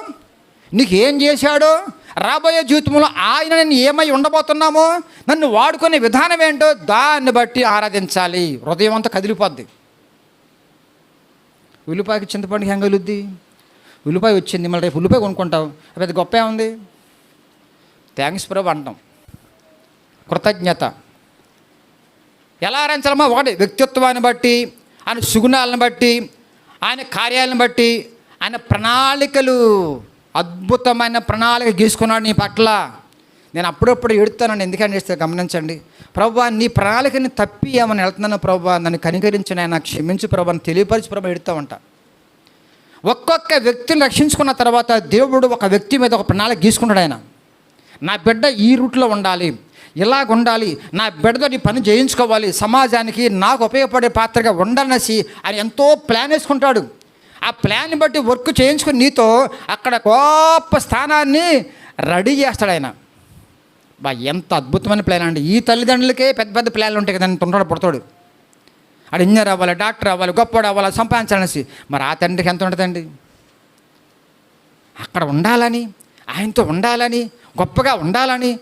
నీకు ఏం చేశాడో, రాబోయే జీవితంలో ఆయన నేను ఏమై ఉండబోతున్నామో, నన్ను వాడుకునే విధానం ఏంటో దాన్ని బట్టి ఆరాధించాలి. హృదయం అంతా కదిలిపోద్ది. ఉల్లిపాయకి చింతపండుకి ఏం కలుద్ది? ఉల్లిపాయ వచ్చింది, మళ్ళీ రేపు ఉల్లిపాయ కొనుక్కుంటావు, అది గొప్ప ఏముంది? థ్యాంక్స్ ప్రభు అంటాం. కృతజ్ఞత. ఎలా ఆరాధించాలమ్మా? ఒకటి వ్యక్తిత్వాన్ని బట్టి, ఆయన సుగుణాలను బట్టి, ఆయన కార్యాలను బట్టి, ఆయన ప్రణాళికలు, అద్భుతమైన ప్రణాళిక గీసుకున్నాడు నీ పట్ల. నేను అప్పుడప్పుడు ఎడుతానండి. ఎందుకని చేస్తే గమనించండి. ప్రభువా, నీ ప్రణాళికని తప్పి ఏమని వెళ్తున్నాను ప్రభువా, నన్ను కనికరించిన ఆయన క్షమించు ప్రభు అని తెలియపరిచి ప్రభు ఎడుతూ ఉంటా. ఒక్కొక్క వ్యక్తిని రక్షించుకున్న తర్వాత దేవుడు ఒక వ్యక్తి మీద ఒక ప్రణాళిక గీసుకుంటాడు. ఆయన నా బిడ్డ ఈ రూట్లో ఉండాలి, ఇలాగ ఉండాలి, నా బిడ్డతో నీ పని చేయించుకోవాలి, సమాజానికి నాకు ఉపయోగపడే పాత్రగా ఉండాలనేసి ఆయన ఎంతో ప్లాన్ వేసుకుంటాడు. ఆ ప్లాన్ని బట్టి వర్క్ చేయించుకుని నీతో అక్కడ గొప్ప స్థానాన్ని రెడీ చేస్తాడు ఆయన. ఎంత అద్భుతమైన ప్లాన్ అండి. ఈ తల్లిదండ్రులకే పెద్ద పెద్ద ప్లాన్లు ఉంటాయి కదండి. ఉంటాడు పుడతాడు, ఆడు ఇంజనీర్ అవ్వాలి, డాక్టర్ అవ్వాలి, గొప్పవాడు అవ్వాలి, సంపాదించాలనేసి. మరి ఆ తండ్రికి ఎంత ఉంటుందండి? అక్కడ ఉండాలని, ఆయనతో ఉండాలని, గొప్పగా ఉండాలని,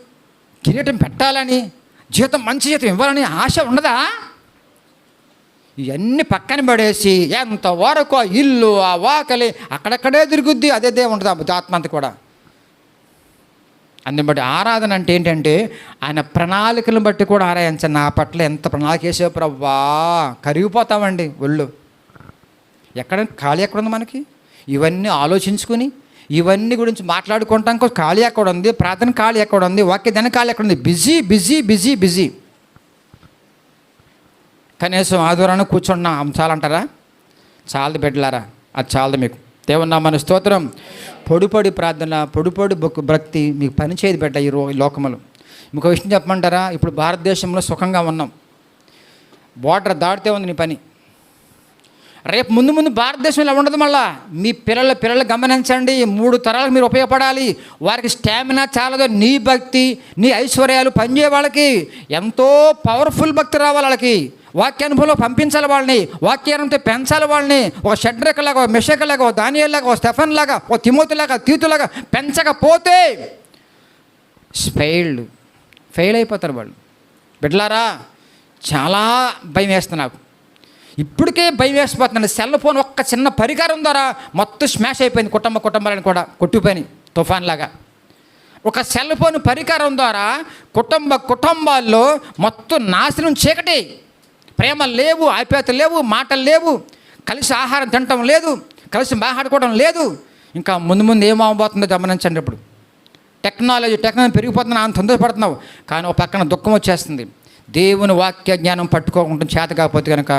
కిరీటం పెట్టాలని, జీతం మంచి జీతం ఇవ్వాలని ఆశ ఉండదా? ఇవన్నీ పక్కన పడేసి ఎంతవరకు ఆ ఇల్లు, ఆ వాకలి అక్కడక్కడే తిరుగుద్ది. అదే ఉంటుంది ఆత్మ అంతా కూడా. అందుని బట్టి ఆరాధన అంటే ఏంటంటే ఆయన ప్రణాళికలను బట్టి కూడా ఆరాధించండి. నా పట్ల ఎంత ప్రణాళిక వేసే ప్రవ్వా, కరిగిపోతామండి ఒళ్ళు. ఎక్కడ ఖాళీ ఎక్కడుంది మనకి? ఇవన్నీ ఆలోచించుకుని, ఇవన్నీ గురించి మాట్లాడుకుంటాం. ఖాళీ ఎక్కడ ఉంది? ప్రార్థన ఖాళీ ఎక్కడ ఉంది? వాక్యదాన్ని ఖాళీ ఎక్కడ ఉంది? Busy busy busy busy. కనీసం ఆదివారాన్ని కూర్చున్నా చాలంటారా? చాలదు బిడ్డలారా, అది చాలదు మీకు. దేవుని నామమున స్తోత్రం. పొడిపొడి ప్రార్థన, పొడిపొడి భక్తి మీకు పనిచేయదు బిడ్డ ఈ లోకములు. మీకు విషయం చెప్పమంటారా? ఇప్పుడు భారతదేశంలో సుఖంగా ఉన్నాం, బోర్డర్ దాటితే ఉంది నీ పని. రేపు ముందు భారతదేశంలో ఉండదు. మళ్ళా మీ పిల్లలు గమనించండి. 3 తరాలకు మీరు ఉపయోగపడాలి. వారికి స్టామినా చాలదు. నీ భక్తి, నీ ఐశ్వర్యాలు పనిచేయ వాళ్ళకి ఎంతో పవర్ఫుల్ భక్తి రావాలి. వాళ్ళకి వాక్యానుభవంలో పంపించాలి. వాళ్ళని వాక్యానంతో పెంచాలి. వాళ్ళని ఒక షడ్రకలాగా, ఒక మెషకలాగా, ఒక దానియేలులాగా, ఒక స్టెఫన్ లాగా, ఒక తిమోతిలాగా, తీతులాగా పెంచకపోతే ఫెయిల్ అయిపోతారు వాళ్ళు. బిడ్డలారా, చాలా భయం వేస్తుంది నాకు. ఇప్పటికే భయం వేసిపోతున్నాను. సెల్ ఫోన్ ఒక్క చిన్న పరికరం ద్వారా మొత్తం స్మాష్ అయిపోయింది. కుటుంబాలను కూడా కొట్టిపోయినాయి తుఫాన్ లాగా. ఒక సెల్ ఫోన్ పరికరం ద్వారా కుటుంబాల్లో మొత్తం నాశనం, చీకటి. ప్రేమ లేవు, ఆప్యాయత లేవు, మాటలు లేవు, కలిసి ఆహారం తినటం లేదు, కలిసి మాట్లాడుకోవడం లేదు. ఇంకా ముందు ఏమవబోతుందో గమనించండి. ఇప్పుడు టెక్నాలజీ పెరిగిపోతున్నా అంత తొందరపడుతున్నావు, కానీ ఒక పక్కన దుఃఖం వచ్చేస్తుంది. దేవుని వాక్య జ్ఞానం పట్టుకోకుండా చేత కాకపోతే కనుక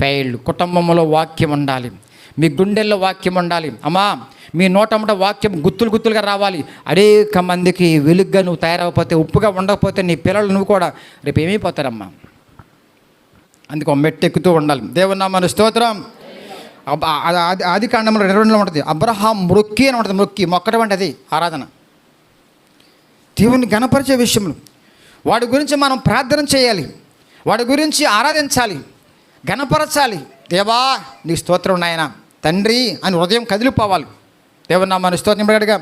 ఫెయిల్డ్. కుటుంబంలో వాక్యం ఉండాలి, మీ గుండెల్లో వాక్యం ఉండాలి. అమ్మా, మీ నోటమ్మట వాక్యం గుత్తులుగా రావాలి. అనేక మందికి వెలుగ్గా నువ్వు తయారవకపోతే, ఉప్పుగా ఉండకపోతే నీ పిల్లలు నువ్వు కూడా రేపు ఏమైపోతారమ్మా. అందుకు మెట్టు ఎక్కుతూ ఉండాలి. దేవుని నామమున స్తోత్రం. ఆది కాండంలో 22లో ఉంటుంది. అబ్రహాం మొక్కి అని ఉంటుంది. మొక్కడం అంటే అది ఆరాధన. దేవుని గణపరిచే విషయంలో వాడి గురించి మనం ప్రార్థన చేయాలి. వాడి గురించి ఆరాధించాలి, ఘనపరచాలి. దేవా నీ స్తోత్రం నాయన తండ్రి అని హృదయం కదిలిపోవాలి. దేవుని నామాన్ని స్తోత్రం పడగా.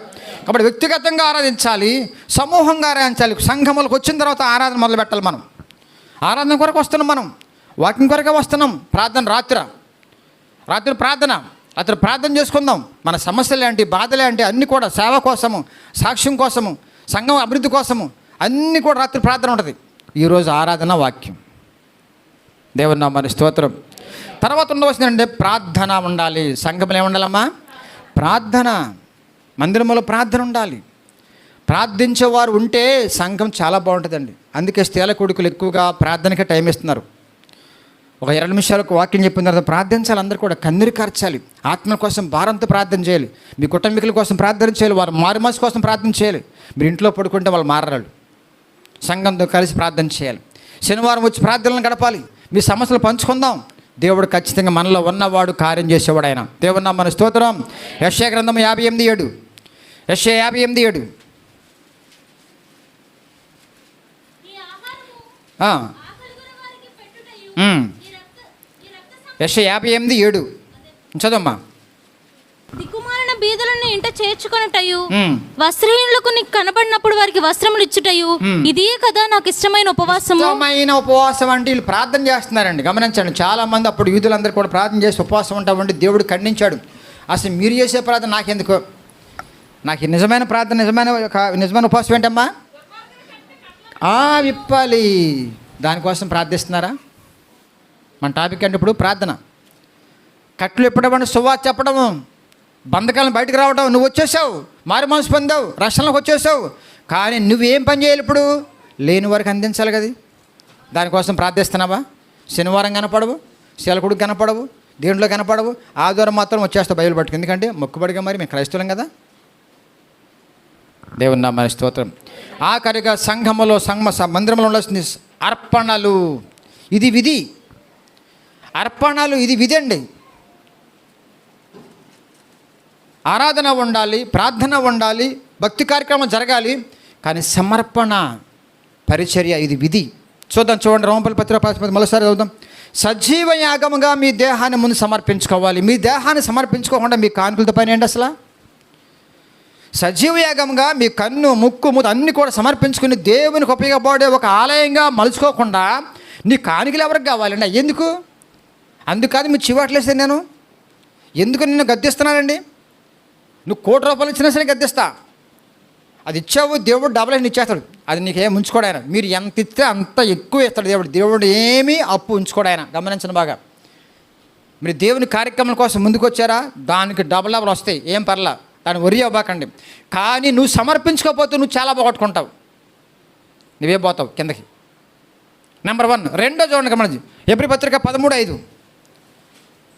కాబట్టి వ్యక్తిగతంగా ఆరాధించాలి, సమూహంగా ఆరాధించాలి. సంఘములకు వచ్చిన తర్వాత ఆరాధన మొదలు పెట్టాలి. మనం ఆరాధన కొరకు వస్తున్నాం, మనం వాకింగ్ కొరకే వస్తున్నాం. ప్రార్థన రాత్రి ప్రార్థన చేసుకుందాం. మన సమస్యలు ఏంటి, బాధలు ఏంటి అన్నీ కూడా సేవ కోసము, సాక్ష్యం కోసము, సంఘం అభివృద్ధి కోసము అన్నీ కూడా రాత్రి ప్రార్థన ఉంటుంది. ఈరోజు ఆరాధన వాక్యం. దేవుని నామాన్ని స్తోత్రం. తర్వాత ఉండవలసిందంటే ప్రార్థన ఉండాలి. సంఘంలో ఏముండాలమ్మా? ప్రార్థన. మందిరంలో ప్రార్థన ఉండాలి. ప్రార్థించేవారు ఉంటే సంఘం చాలా బాగుంటుందండి. అందుకే స్థేల కొడుకులు ఎక్కువగా ప్రార్థనకే టైం ఇస్తున్నారు. ఒక 20 నిమిషాలకు వాక్యం చెప్పిన తర్వాత ప్రార్థించాలి. అందరూ కూడా కన్నీరు కార్చాలి. ఆత్మ కోసం భారంతో ప్రార్థన చేయాలి. మీ కుటుంబీకుల కోసం ప్రార్థన చేయాలి. వారు మారుమనసు కోసం ప్రార్థన చేయాలి. మీరు ఇంట్లో పడుకుంటే వాళ్ళు మారరాళ్ళు. సంఘంతో కలిసి ప్రార్థన చేయాలి. శనివారం వచ్చి ప్రార్థనలు గడపాలి. మీ సమస్యలు పంచుకుందాం. దేవుడు ఖచ్చితంగా మనలో ఉన్నవాడు కార్యం చేసేవాడు ఆయన. దేవుడు మన స్తోత్రం. యెషయా గ్రంథం 58:7. యెషయా 58:7. యెషయా 58:7 చదవమ్మా. దిక్కుమాలిన బీదలను ఇంట చేర్చుకొనుటయు, వస్త్రహీనులకు నీకు కనబడినప్పుడు వారికి వస్త్రములు ఇచ్చుటయు, ఇదే కదా నాకు ఇష్టమైన ఉపవాసము. ఇష్టమైన ఉపవాసం అంటే వీళ్ళు ప్రార్థన చేస్తున్నారండి. గమనించండి, చాలామంది అప్పుడు యూదులందరూ కూడా ప్రార్థన చేసి ఉపవాసం ఉంటామంటే దేవుడు ఖండించాడు. అసలు మీరు చేసే ప్రార్థన నాకెందుకు? నాకు నిజమైన ప్రార్థన, నిజమైన ఉపవాసం ఏంటమ్మా? విప్పాలి. దానికోసం ప్రార్థిస్తున్నారా? మన టాపిక్ అంటే ఇప్పుడు ప్రార్థన. కట్లు ఇప్పడం, సువార్త చెప్పడము, బంధకాలను బయటకు రావడం. నువ్వు వచ్చేసావు, మారు మనసు పొందావు, రక్షణలోకి వచ్చేసావు. కానీ నువ్వేం పని చేయాలి? ఇప్పుడు లేని వారికి అందించాలి కదా. దానికోసం ప్రార్థిస్తున్నావా? శనివారం కనపడవు, శీలకుడికి కనపడవు, దేంట్లో కనపడవు. ఆదివారం మాత్రం వచ్చేస్తావు బైబిల్ పట్టుకు. ఎందుకంటే మొక్కుబడిగా మరి మేము క్రైస్తవులం కదా. దేవుని నామమున స్తోత్రం. ఆఖరిగా సంఘములో మందిరంలో ఉండాల్సింది అర్పణలు. ఇది విధి. అర్పణలు ఇది విధి అండి. ఆరాధన ఉండాలి, ప్రార్థన ఉండాలి, భక్తి కార్యక్రమం జరగాలి. కానీ సమర్పణ పరిచర్య ఇది విధి. చూడండి రోమపల్లి పత్రిక మరోసారి చదువుదాం. సజీవ యాగముగా మీ దేహాన్ని ముందు సమర్పించుకోవాలి. మీ దేహాన్ని సమర్పించుకోకుండా మీ కానుకలతో పని ఏంటి అసలు? సజీవ యాగంగా మీ కన్ను, ముక్కు, మూత అన్నీ కూడా సమర్పించుకుని దేవునికి ఉపయోగపడే ఒక ఆలయంగా మలుచుకోకుండా నీ కానుకలు ఎవరికి కావాలండి? ఎందుకు? అందుకాదు మీరు చివాట్లేస్తే నేను ఎందుకు నిన్ను గద్దిస్తున్నానండి? నువ్వు 1 కోటి రూపాయలు ఇచ్చినా సరే గద్దిస్తా. అది ఇచ్చావు, దేవుడు డబల్ అని ఇచ్చేస్తాడు. అది నీకేం ఉంచుకోడు ఆయన. మీరు ఎంత ఇస్తే అంత ఎక్కువ ఇస్తాడు దేవుడు. దేవుడు ఏమీ అప్పు ఉంచుకోడు ఆయన. గమనించండి బాగా. మీరు దేవుని కార్యక్రమం కోసం ముందుకు వచ్చారా, దానికి డబల్ వస్తాయి, ఏం పర్లా, దాన్ని వరి అవ్వకండి. కానీ నువ్వు సమర్పించుకోకపోతే నువ్వు చాలా పోగొట్టుకుంటావు. నువ్వే పోతావు కిందకి. నెంబర్ 1. రెండో చూడండి గమనించి హెబ్రీ పత్రిక 13:5.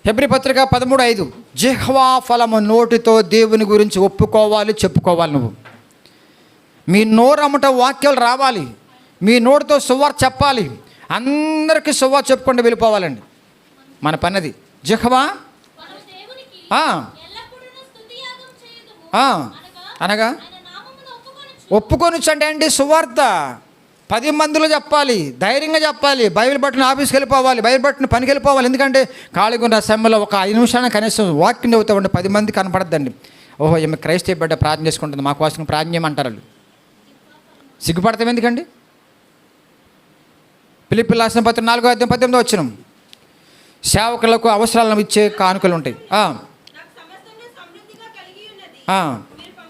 హెబ్రీ పత్రిక 13:5. జిహ్వా ఫలము, నోటితో దేవుని గురించి ఒప్పుకోవాలి, చెప్పుకోవాలి. నువ్వు మీ నోరమ్మట వాక్యాలు రావాలి. మీ నోటితో సువార్త చెప్పాలి. అందరికీ సువార్త చెప్పుకుంటూ వెళ్ళిపోవాలండి. మన పనిది. జిహ్వా అనగా ఒప్పుకొనిచ్చు అంటే ఏంటి? సువార్త 10 మందిలో చెప్పాలి, ధైర్యంగా చెప్పాలి. బైబిల్ పట్టిన ఆఫీస్కి వెళ్ళిపోవాలి, బైబిల్ పట్టిన పనికి వెళ్ళిపోవాలి. ఎందుకంటే ఖాళీగా ఉన్న సమయంలో ఒక 5 నిమిషాలు కనీసం వాక్యం చదువుతామంటే 10 మంది కనపడద్దండి. ఓహో ఈమె క్రైస్తవ బిడ్డ ప్రార్థన చేసుకుంటుంది, మా కోసం ప్రార్థన చేయమంటారు వాళ్ళు. సిగ్గుపడతాం ఎందుకండి? ఫిలిప్పీయులకు రాసిన పత్రిక 4:18 సేవకులకు అవసరాలను ఇచ్చే కానుకలు ఉంటాయి.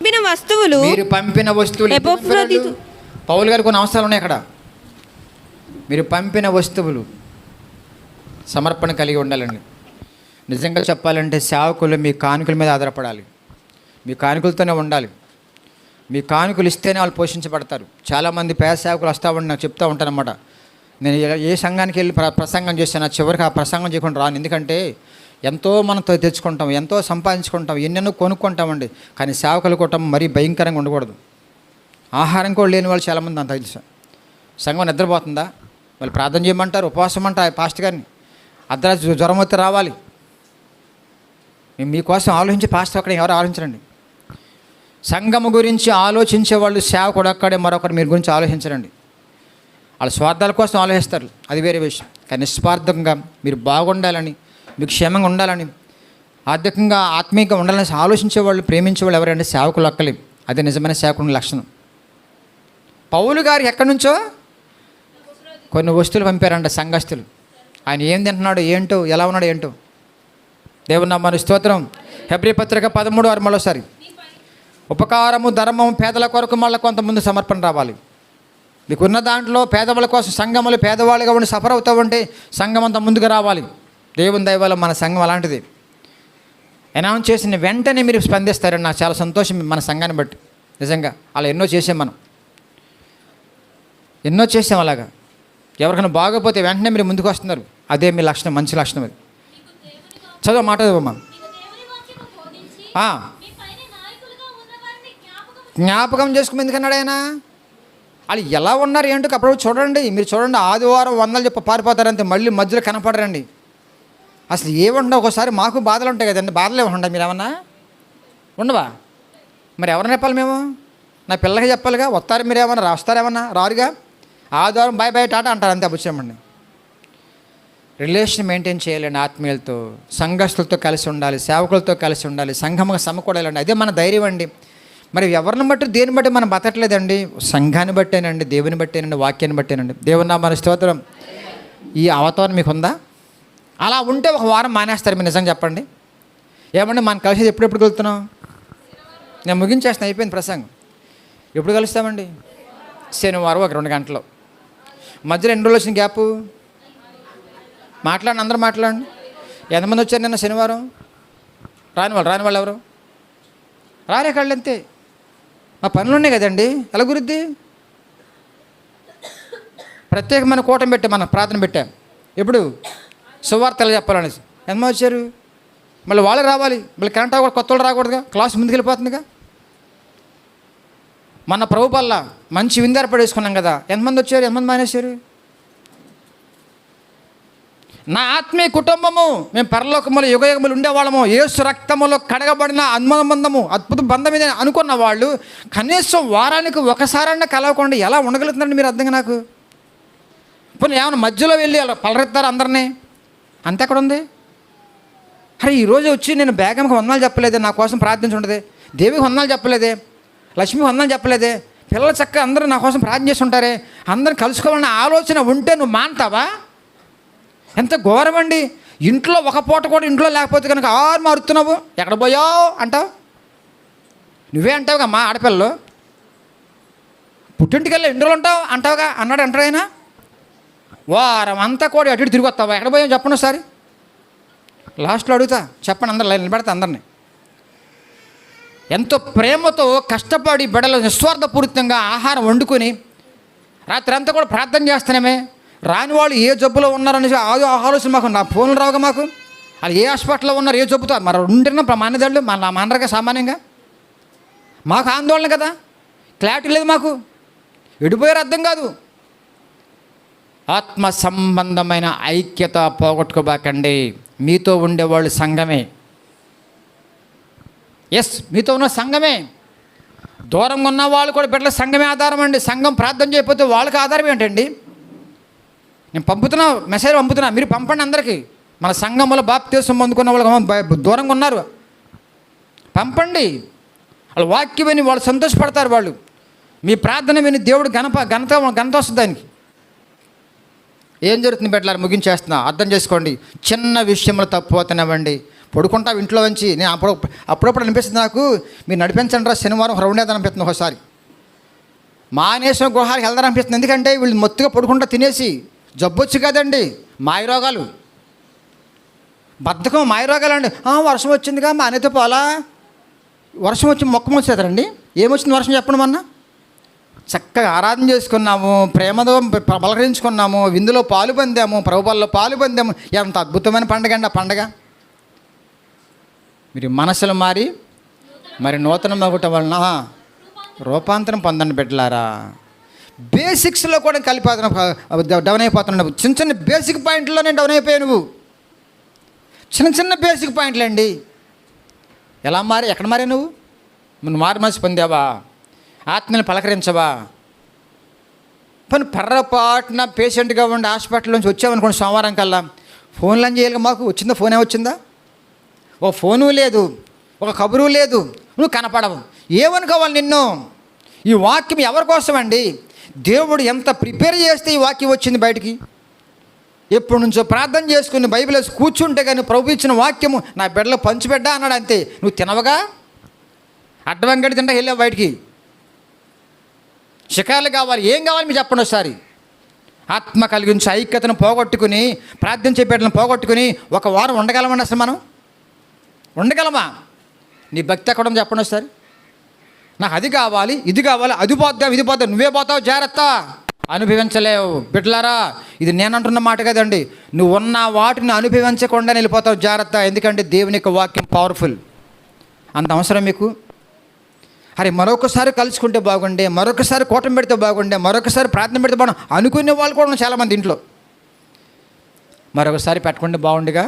మీరు పంపిన వస్తువులు. పౌలు గారు కొన్ని అవసరాలు ఉన్నాయి అక్కడ. మీరు పంపిన వస్తువులు సమర్పణ కలిగి ఉండాలండి. నిజంగా చెప్పాలంటే సేవకులు మీ కానుకల మీద ఆధారపడాలి. మీ కానుకలతోనే ఉండాలి. మీ కానుకలు ఇస్తేనే వాళ్ళు పోషించబడతారు. చాలామంది పేద సేవకులు వస్తూ ఉండి నాకు చెప్తూ ఉంటానన్నమాట. నేను ఏ సంఘానికి వెళ్ళి ప్రసంగం చేస్తాను, చివరికి ఆ ప్రసంగం చేయకుండా రాను. ఎందుకంటే ఎంతో మనం తెచ్చుకుంటాం, ఎంతో సంపాదించుకుంటాం, ఎన్నెన్నో కొనుక్కుంటామండి. కానీ సేవకుల కుటుంబం మరీ భయంకరంగా ఉండకూడదు. ఆహారం కూడా లేని వాళ్ళు చాలామంది అంత తెలుసు. సంఘం నిద్రపోతుందా? వాళ్ళు ప్రార్థన చేయమంటారు, ఉపవాసం అంటారు పాస్టర్ గారిని. అర్ధరాత్రి జ్వరం వస్తే రావాలి. మేము మీకోసం ఆలోచించి పాస్టర్ అక్కడ ఎవరు ఆలోచించరండి. సంఘము గురించి ఆలోచించే వాళ్ళు సేవకుడు అక్కడే, మరొకరు మీరు గురించి ఆలోచించరండి. వాళ్ళ స్వార్థాల కోసం ఆలోచిస్తారు, అది వేరే విషయం. కానీ నిస్వార్థంగా మీరు బాగుండాలని, మీకు క్షేమంగా ఉండాలని, ఆర్థికంగా ఆత్మీయంగా ఉండాలని ఆలోచించేవాళ్ళు, ప్రేమించేవాళ్ళు ఎవరంటే సేవకులు ఒక్కలే. అదే నిజమైన సేవకుని లక్షణం. పౌలు గారు ఎక్కడి నుంచో కొన్ని వస్తువులు పంపారంట సంఘస్థులు. ఆయన ఏం తింటున్నాడు ఏంటో, ఎలా ఉన్నాడు ఏంటో. దేవుని నామమునకు స్తోత్రం. హెబ్రీ పత్రిక 13 మరోసారి. ఉపకారము, ధర్మము, పేదల కొరకు మళ్ళీ కొంతమంది సమర్పణ రావాలి. మీకున్న దాంట్లో పేదవాళ్ళ కోసం సంఘములు పేదవాళ్ళుగా ఉండి సఫర్ అవుతూ ఉంటే సంఘం అంతా ముందుకు రావాలి. దేవుని దయ వల్ల మన సంఘం అలాంటిది. అనౌన్స్ చేసిన వెంటనే మీరు స్పందిస్తారని నాకు చాలా సంతోషం. మన సంఘాన్ని బట్టి నిజంగా అలా ఎన్నో చేసాం, మనం ఎన్నో చేసాం. అలాగా ఎవరికైనా బాగోపోతే వెంటనే మీరు ముందుకు వస్తున్నారు. అదే మీ లక్షణం, మంచి లక్షణం అది. చదువు మాట చదవమ్మా. జ్ఞాపకం చేసుకుని ఎందుకన్నాడు ఆయన? వాళ్ళు ఎలా ఉన్నారు ఏంటో అప్పుడు చూడండి. మీరు చూడండి, ఆదివారం వందలు చెప్పి పారిపోతారంతే, మళ్ళీ మధ్యలో కనపడరండి. అసలు ఏముండవు. ఒకసారి మాకు బాధలు ఉంటాయి కదండి, బాధలు ఏముంటాయి. మీరు ఏమన్నా ఉండవా? మరి ఎవరిని చెప్పాలి మేము? నా పిల్లలకి చెప్పాలిగా. వస్తారు మీరు ఏమన్నా, వస్తారేమన్నా? రారుగా. ఆదివారం బాయ్ బాయ్ టాటా అంటారు, అంతే. అప్పుడు రిలేషన్ మెయింటైన్ చేయాలండి. ఆత్మీయులతో, సంఘస్థులతో కలిసి ఉండాలి, సేవకులతో కలిసి ఉండాలి, సంఘముగా సమకూడాలండి. అదే మన ధైర్యం అండి. మరి ఎవరిని బట్టి, దేని బట్టి మనం బతకట్లేదండి? సంఘాన్ని బట్టేనండి, దేవుని బట్టేనండి, వాక్యాన్ని బట్టేనండి. దేవుని నామమునకు స్తోత్రం. ఈ అవతారం మీకు ఉందా? అలా ఉంటే ఒక వారం మానేస్తారు మీరు. నిజంగా చెప్పండి. ఏమంటే మనం కలిసి ఎప్పుడెప్పుడు కలుగుతున్నాం? నేను ముగించేస్తాను, అయిపోయింది ప్రసంగం. ఎప్పుడు కలుస్తామండి? శనివారం ఒక 2 గంటలు. మధ్యలో 2 రోజులు వచ్చిన గ్యాపు. మాట్లాడండి, అందరూ మాట్లాడండి. ఎంతమంది వచ్చారు నిన్న శనివారం? రాని వాళ్ళు ఎవరు రారే కళ్ళు, అంతే. మా పనులు ఉన్నాయి కదండి, ఎలా గురిద్ది? ప్రత్యేకమైన కూటమి పెట్టాం, మన ప్రార్థన పెట్టాం. ఎప్పుడు? సువార్తలు చెప్పాలనేసి. ఎంతమంది వచ్చారు? మళ్ళీ వాళ్ళు రావాలి, మళ్ళీ కరెంట్ అవ్వకూడదు, కొత్త వాళ్ళు రాకూడదుగా, క్లాస్ ముందుకెళ్ళిపోతుందిగా. మన ప్రభు వల్ల మంచి విందు ఏర్పడేసుకున్నాం కదా. ఎంతమంది వచ్చారు, ఎంతమంది మానేశారు? నా ఆత్మీయ కుటుంబము, మేము పరలోకములు యుగయుగములు ఉండేవాళ్ళము, యేసు రక్తములో కడగబడిన అనుబంధము, అద్భుత బంధం ఇది అనుకున్న వాళ్ళు కనీసం వారానికి ఒకసారన్నా కలవకుండా ఎలా ఉండగలుగుతున్నారండి మీరు? అర్థంగా నాకు. పోనీ ఏమైనా మధ్యలో వెళ్ళి అలా పలరెత్తారు అందరినీ, అంతే. ఎక్కడ ఉంది? అరే ఈరోజు వచ్చి నేను బేగంకి వందనాలు చెప్పలేదే, నా కోసం ప్రార్థించుండదే, దేవికి వందనాలు చెప్పలేదే, లక్ష్మికి వందనాలు చెప్పలేదే, పిల్లలు చక్కగా అందరూ నా కోసం ప్రార్థన చేసి ఉంటారే, అందరిని కలుసుకోవాలన్న ఆలోచన ఉంటే నువ్వు మానతావా? ఎంత ఘోరం అండి. ఇంట్లో ఒక పూట కూడా ఇంట్లో లేకపోతే కనుక మారుతున్నావు, ఎక్కడ పోయావు అంటావు. నువ్వే అంటావుగా, మా ఆడపిల్లలు పుట్టింటికి వెళ్ళి ఇంట్లో ఉంటావు అంటావుగా, అంటాడు ఆయన. వారం అంతా కూడా అటు తిరిగి వస్తావా, ఎక్కడ పోయావు చెప్పండి ఒకసారి. లాస్ట్లో అడుగుతా, చెప్పండి, అందరు నిలబెడతా అందరినీ. ఎంతో ప్రేమతో కష్టపడి బిడ్డలు నిస్వార్థపూరితంగా ఆహారం వండుకొని రాత్రి అంతా కూడా ప్రార్థన చేస్తున్నామే. రాని వాళ్ళు ఏ జబ్బులో ఉన్నారని ఆలోచన మాకు. నా ఫోన్లు రావుగా మాకు. వాళ్ళు ఏ హాస్పిటల్లో ఉన్నారు, ఏ జబ్బుతో మరి ఉంటున్నా మానేదాళ్ళు మానరుగా సామాన్యంగా. మాకు ఆందోళన కదా, క్లారిటీ లేదు మాకు. ఎడిపోయారు అర్థం కాదు. ఆత్మ సంబంధమైన ఐక్యత పోగొట్టుకోబాకండి. మీతో ఉండేవాళ్ళు సంఘమే. ఎస్, మీతో ఉన్న సంఘమే. దూరంగా ఉన్న వాళ్ళు కూడా బిడ్డల సంఘమే ఆధారం అండి. సంఘం ప్రార్థన చేయకపోతే వాళ్ళకి ఆధారం ఏంటండి? నేను పంపుతున్నా, మెసేజ్ పంపుతున్నా, మీరు పంపండి అందరికీ. మన సంఘంలో బాప్తీసం పొందుకున్న వాళ్ళు దూరంగా ఉన్నారు, పంపండి. వాళ్ళు వాక్యం విని వాళ్ళు సంతోషపడతారు. వాళ్ళు మీ ప్రార్థన విని దేవుడు ఘనత వస్తుంది దానికి. ఏం జరుగుతుంది బిడ్డలారా? ముగించేస్తున్నా, అర్థం చేసుకోండి. చిన్న విషయంలో తప్పుపోతున్నామండి. పడుకుంటావు ఇంట్లో నుంచి. నేను అప్పుడప్పుడు అనిపిస్తుంది నాకు, మీరు నడిపించండి రా శనివారం రౌండ్ వేద్దాం అనిపిస్తుంది. ఒకసారి మానేసిన గృహాలకు వెళ్దాం అనిపిస్తుంది. ఎందుకంటే వీళ్ళు మొత్తుగా పడుకుంటా తినేసి జబ్బొచ్చు కదండి, మాయరోగాలు, బద్ధకం, మాయరోగాలు అండి. వర్షం వచ్చిందిగా మా అనేతో పోలా. వర్షం వచ్చి మొక్క మూసేదండి. ఏమొచ్చింది వర్షం చెప్పండి? మొన్న చక్కగా ఆరాధన చేసుకున్నాము, ప్రేమతో పలకరించుకున్నాము, విందులో పాలు పొందాము, ప్రభువుల్లో పాలు పొందాము. ఎంత అద్భుతమైన పండుగ అండి ఆ పండుగ. మీరు మనసులు మారి మరి నూతన మగుట వలన రూపాంతరం పొందండి బిడ్డలారా. బేసిక్స్లో కూడా డౌన్ అయిపోతున్నావు. చిన్న చిన్న బేసిక్ పాయింట్లోనే డౌన్ అయిపోయావు నువ్వు. చిన్న బేసిక్ పాయింట్లు అండి. ఎలా మారి, ఎక్కడ మారే నువ్వు మారు మనసు పొందావా? ఆత్మని పలకరించవా? పని పొర్రపాటున పేషెంట్గా ఉండి హాస్పిటల్ నుంచి వచ్చామనుకోండి సోమవారం కల్లా ఫోన్లు అని చేయాలి. మాకు వచ్చిందా, ఫోన్ ఏమొచ్చిందా? ఓ ఫోను లేదు, ఒక కబురు లేదు, నువ్వు కనపడవు. ఏమనుకోవాలి నిన్ను? ఈ వాక్యం ఎవరి కోసం అండి? దేవుడు ఎంత ప్రిపేర్ చేస్తే ఈ వాక్యం వచ్చింది బయటికి. ఎప్పటి నుంచో ప్రార్థన చేసుకుని బైబిల్ వేసి కూర్చుంటే కానీ ప్రభు ఇచ్చిన వాక్యము నా బిడ్డలో పంచిపెడ్డా అన్నాడు. అంతే. నువ్వు తినవగా, అడ్డవంగడి తింటా వెళ్ళావు బయటికి. శిఖరాలు కావాలి, ఏం కావాలి మీరు చెప్పండి ఒకసారి. ఆత్మ కలిగించి ఐక్యతను పోగొట్టుకుని ప్రార్థించే బిడ్డలను పోగొట్టుకుని ఒక వారం ఉండగలమండి? అసలు మనం ఉండగలమా? నీ భక్తి ఎక్కడ ఉందో చెప్పండి ఒకసారి. నాకు అది కావాలి, ఇది కావాలి, అది పోద్దాం, ఇది పోద్దాం, నువ్వే పోతావు, జాగ్రత్త, అనుభవించలేవు. బిడ్డలారా, ఇది నేనంటున్న మాట కదండి. నువ్వు ఉన్న వాటిని అనుభవించకుండా వెళ్ళిపోతావు, జాగ్రత్త. ఎందుకంటే దేవుని యొక్క వాక్యం పవర్ఫుల్. అంత అవసరం మీకు. అరే మరొకసారి కలుసుకుంటే బాగుండే, మరొకసారి కూటమి పెడితే బాగుండే, మరొకసారి ప్రార్థన పెడితే బాగుండే అనుకునే వాళ్ళు కూడా ఉన్నారు చాలామంది ఇంట్లో. మరొకసారి పెట్టుకుంటే బాగుండిగా,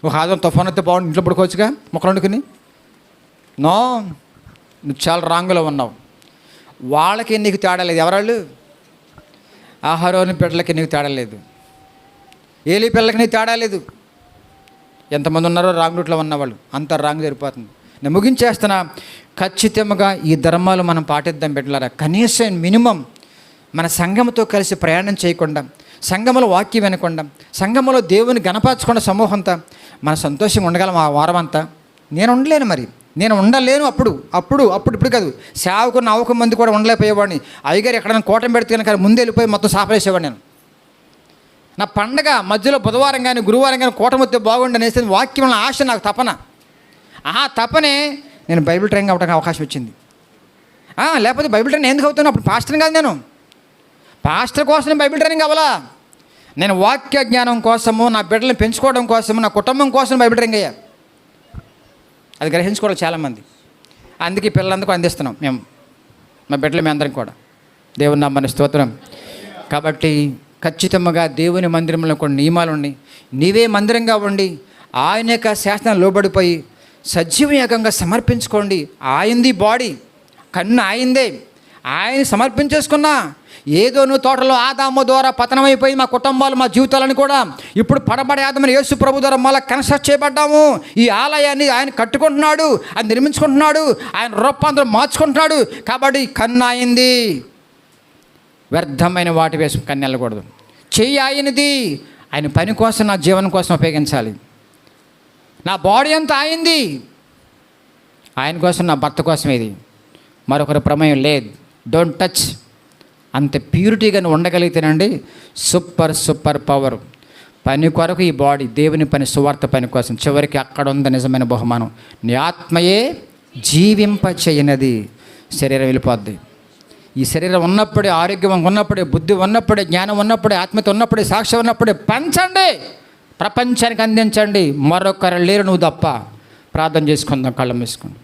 ఒక ఆదం తుఫాన్ అయితే బాగుండి ఇంట్లో పడుకోవచ్చుగా మొక్కలు వండుకుని. నో, నువ్వు చాలా రాంగులో ఉన్నావు. వాళ్ళకి నీకు తేడా లేదు. ఎవరాళ్ళు? ఆహారోని పిల్లలకి నీకు తేడా లేదు, ఏలి పిల్లలకి నీకు తేడా లేదు. ఎంతమంది ఉన్నారో రాంగ్ రూట్లో ఉన్నవాళ్ళు, అంత రాంగ్ జరిగిపోతుంది. నేను ముగించేస్తున్నా. ఖచ్చితంగా ఈ ధర్మాలు మనం పాటిద్దాం బిడ్డలారా. కనీసం మినిమం మన సంఘంతో కలిసి ప్రయాణం చేయకుండా, సంఘంలో వాక్యం వినకుండా, సంఘంలో దేవుని గణపరచకుండా సమూహంతా మన సంతోషంగా ఉండగలం ఆ వారం అంతా. నేను ఉండలేను, మరి నేను ఉండలేను. ఇప్పుడు కాదు, సేవకున్న అవక మంది కూడా ఉండలేకపోయేవాడిని. అయ్యగారు ఎక్కడైనా కూటమి పెడితే కనుక ముందు వెళ్ళిపోయి మొత్తం సాపలేసేవాడు నేను. నా పండగ మధ్యలో బుధవారం కానీ గురువారం కానీ కూటమి వస్తే బాగుండి అనేసి వాక్యం ఆశ, నాకు తపన. తపనే నేను బైబిల్ ట్రైనింగ్ అవ్వడానికి అవకాశం వచ్చింది. లేకపోతే బైబిల్ ట్రైనింగ్ ఎందుకు అవుతాను? అప్పుడు పాస్టర్ని కాదు నేను. పాస్టర్ కోసం నేను బైబిల్ ట్రైనింగ్ అవ్వాలా? నేను వాక్య జ్ఞానం కోసము, నా బిడ్డలను పెంచుకోవడం కోసము, నా కుటుంబం కోసం బైబిల్ ట్రైనింగ్ అయ్యా. అది గ్రహించుకోవాలి చాలామంది. అందుకే పిల్లలందరికీ అందిస్తున్నాం మేము, మా బిడ్డలు మీ అందరం కూడా. దేవుని నామమున స్తోత్రం. కాబట్టి ఖచ్చితంగా దేవుని మందిరంలో కొన్ని నియమాలు ఉన్నాయి. నీవే మందిరంగా ఉండి ఆయన యొక్క శాసనం లోబడిపోయి సజీవయాగంగా సమర్పించుకోండి. ఆయనది బాడీ, కన్ను ఆయనదే. ఆయన సమర్పించేసుకున్నా ఏదోను తోటలో ఆదాము ద్వారా పతనమైపోయి మా కుటుంబాలు, మా జీవితాలను కూడా ఇప్పుడు పడబడే ఆదామని యేసు ప్రభు ద్వారా మళ్ళీ కన్స్ట్రక్ట్ చేయబడ్డాము. ఈ ఆలయాన్ని ఆయన కట్టుకుంటున్నాడు, ఆయన నిర్మించుకుంటున్నాడు, ఆయన రూపాంతరం మార్చుకుంటున్నాడు. కాబట్టి కన్ను అయింది, వ్యర్థమైన వాటి వేసి కన్ను వెళ్ళకూడదు. చెయ్యి ఆయనది, ఆయన పని కోసం, నా జీవనం కోసం ఉపయోగించాలి. నా బాడీ అంతా అయింది, ఆయన కోసం, నా భర్త కోసం. ఇది మరొకరి ప్రమేయం లేదు. Don't touch. అంత ప్యూరిటీగా ఉండగలిగితేనండి సూపర్ పవర్. పని కొరకు ఈ బాడీ, దేవుని పని, సువార్త పని కోసం. చివరికి అక్కడ ఉంది నిజమైన బహుమానం. నీ ఆత్మయే జీవింపచేయనది. శరీరం వెళ్ళిపోద్ది. ఈ శరీరం ఉన్నప్పుడే, ఆరోగ్యం ఉన్నప్పుడే, బుద్ధి ఉన్నప్పుడే, జ్ఞానం ఉన్నప్పుడే, ఆత్మీయత ఉన్నప్పుడే, సాక్ష్యం ఉన్నప్పుడే పంచండి, ప్రపంచానికి అందించండి. మరొకరు లేరు నువ్వు తప్ప. ప్రార్థన చేసుకుందాం, కళ్ళ మూసుకుందాం.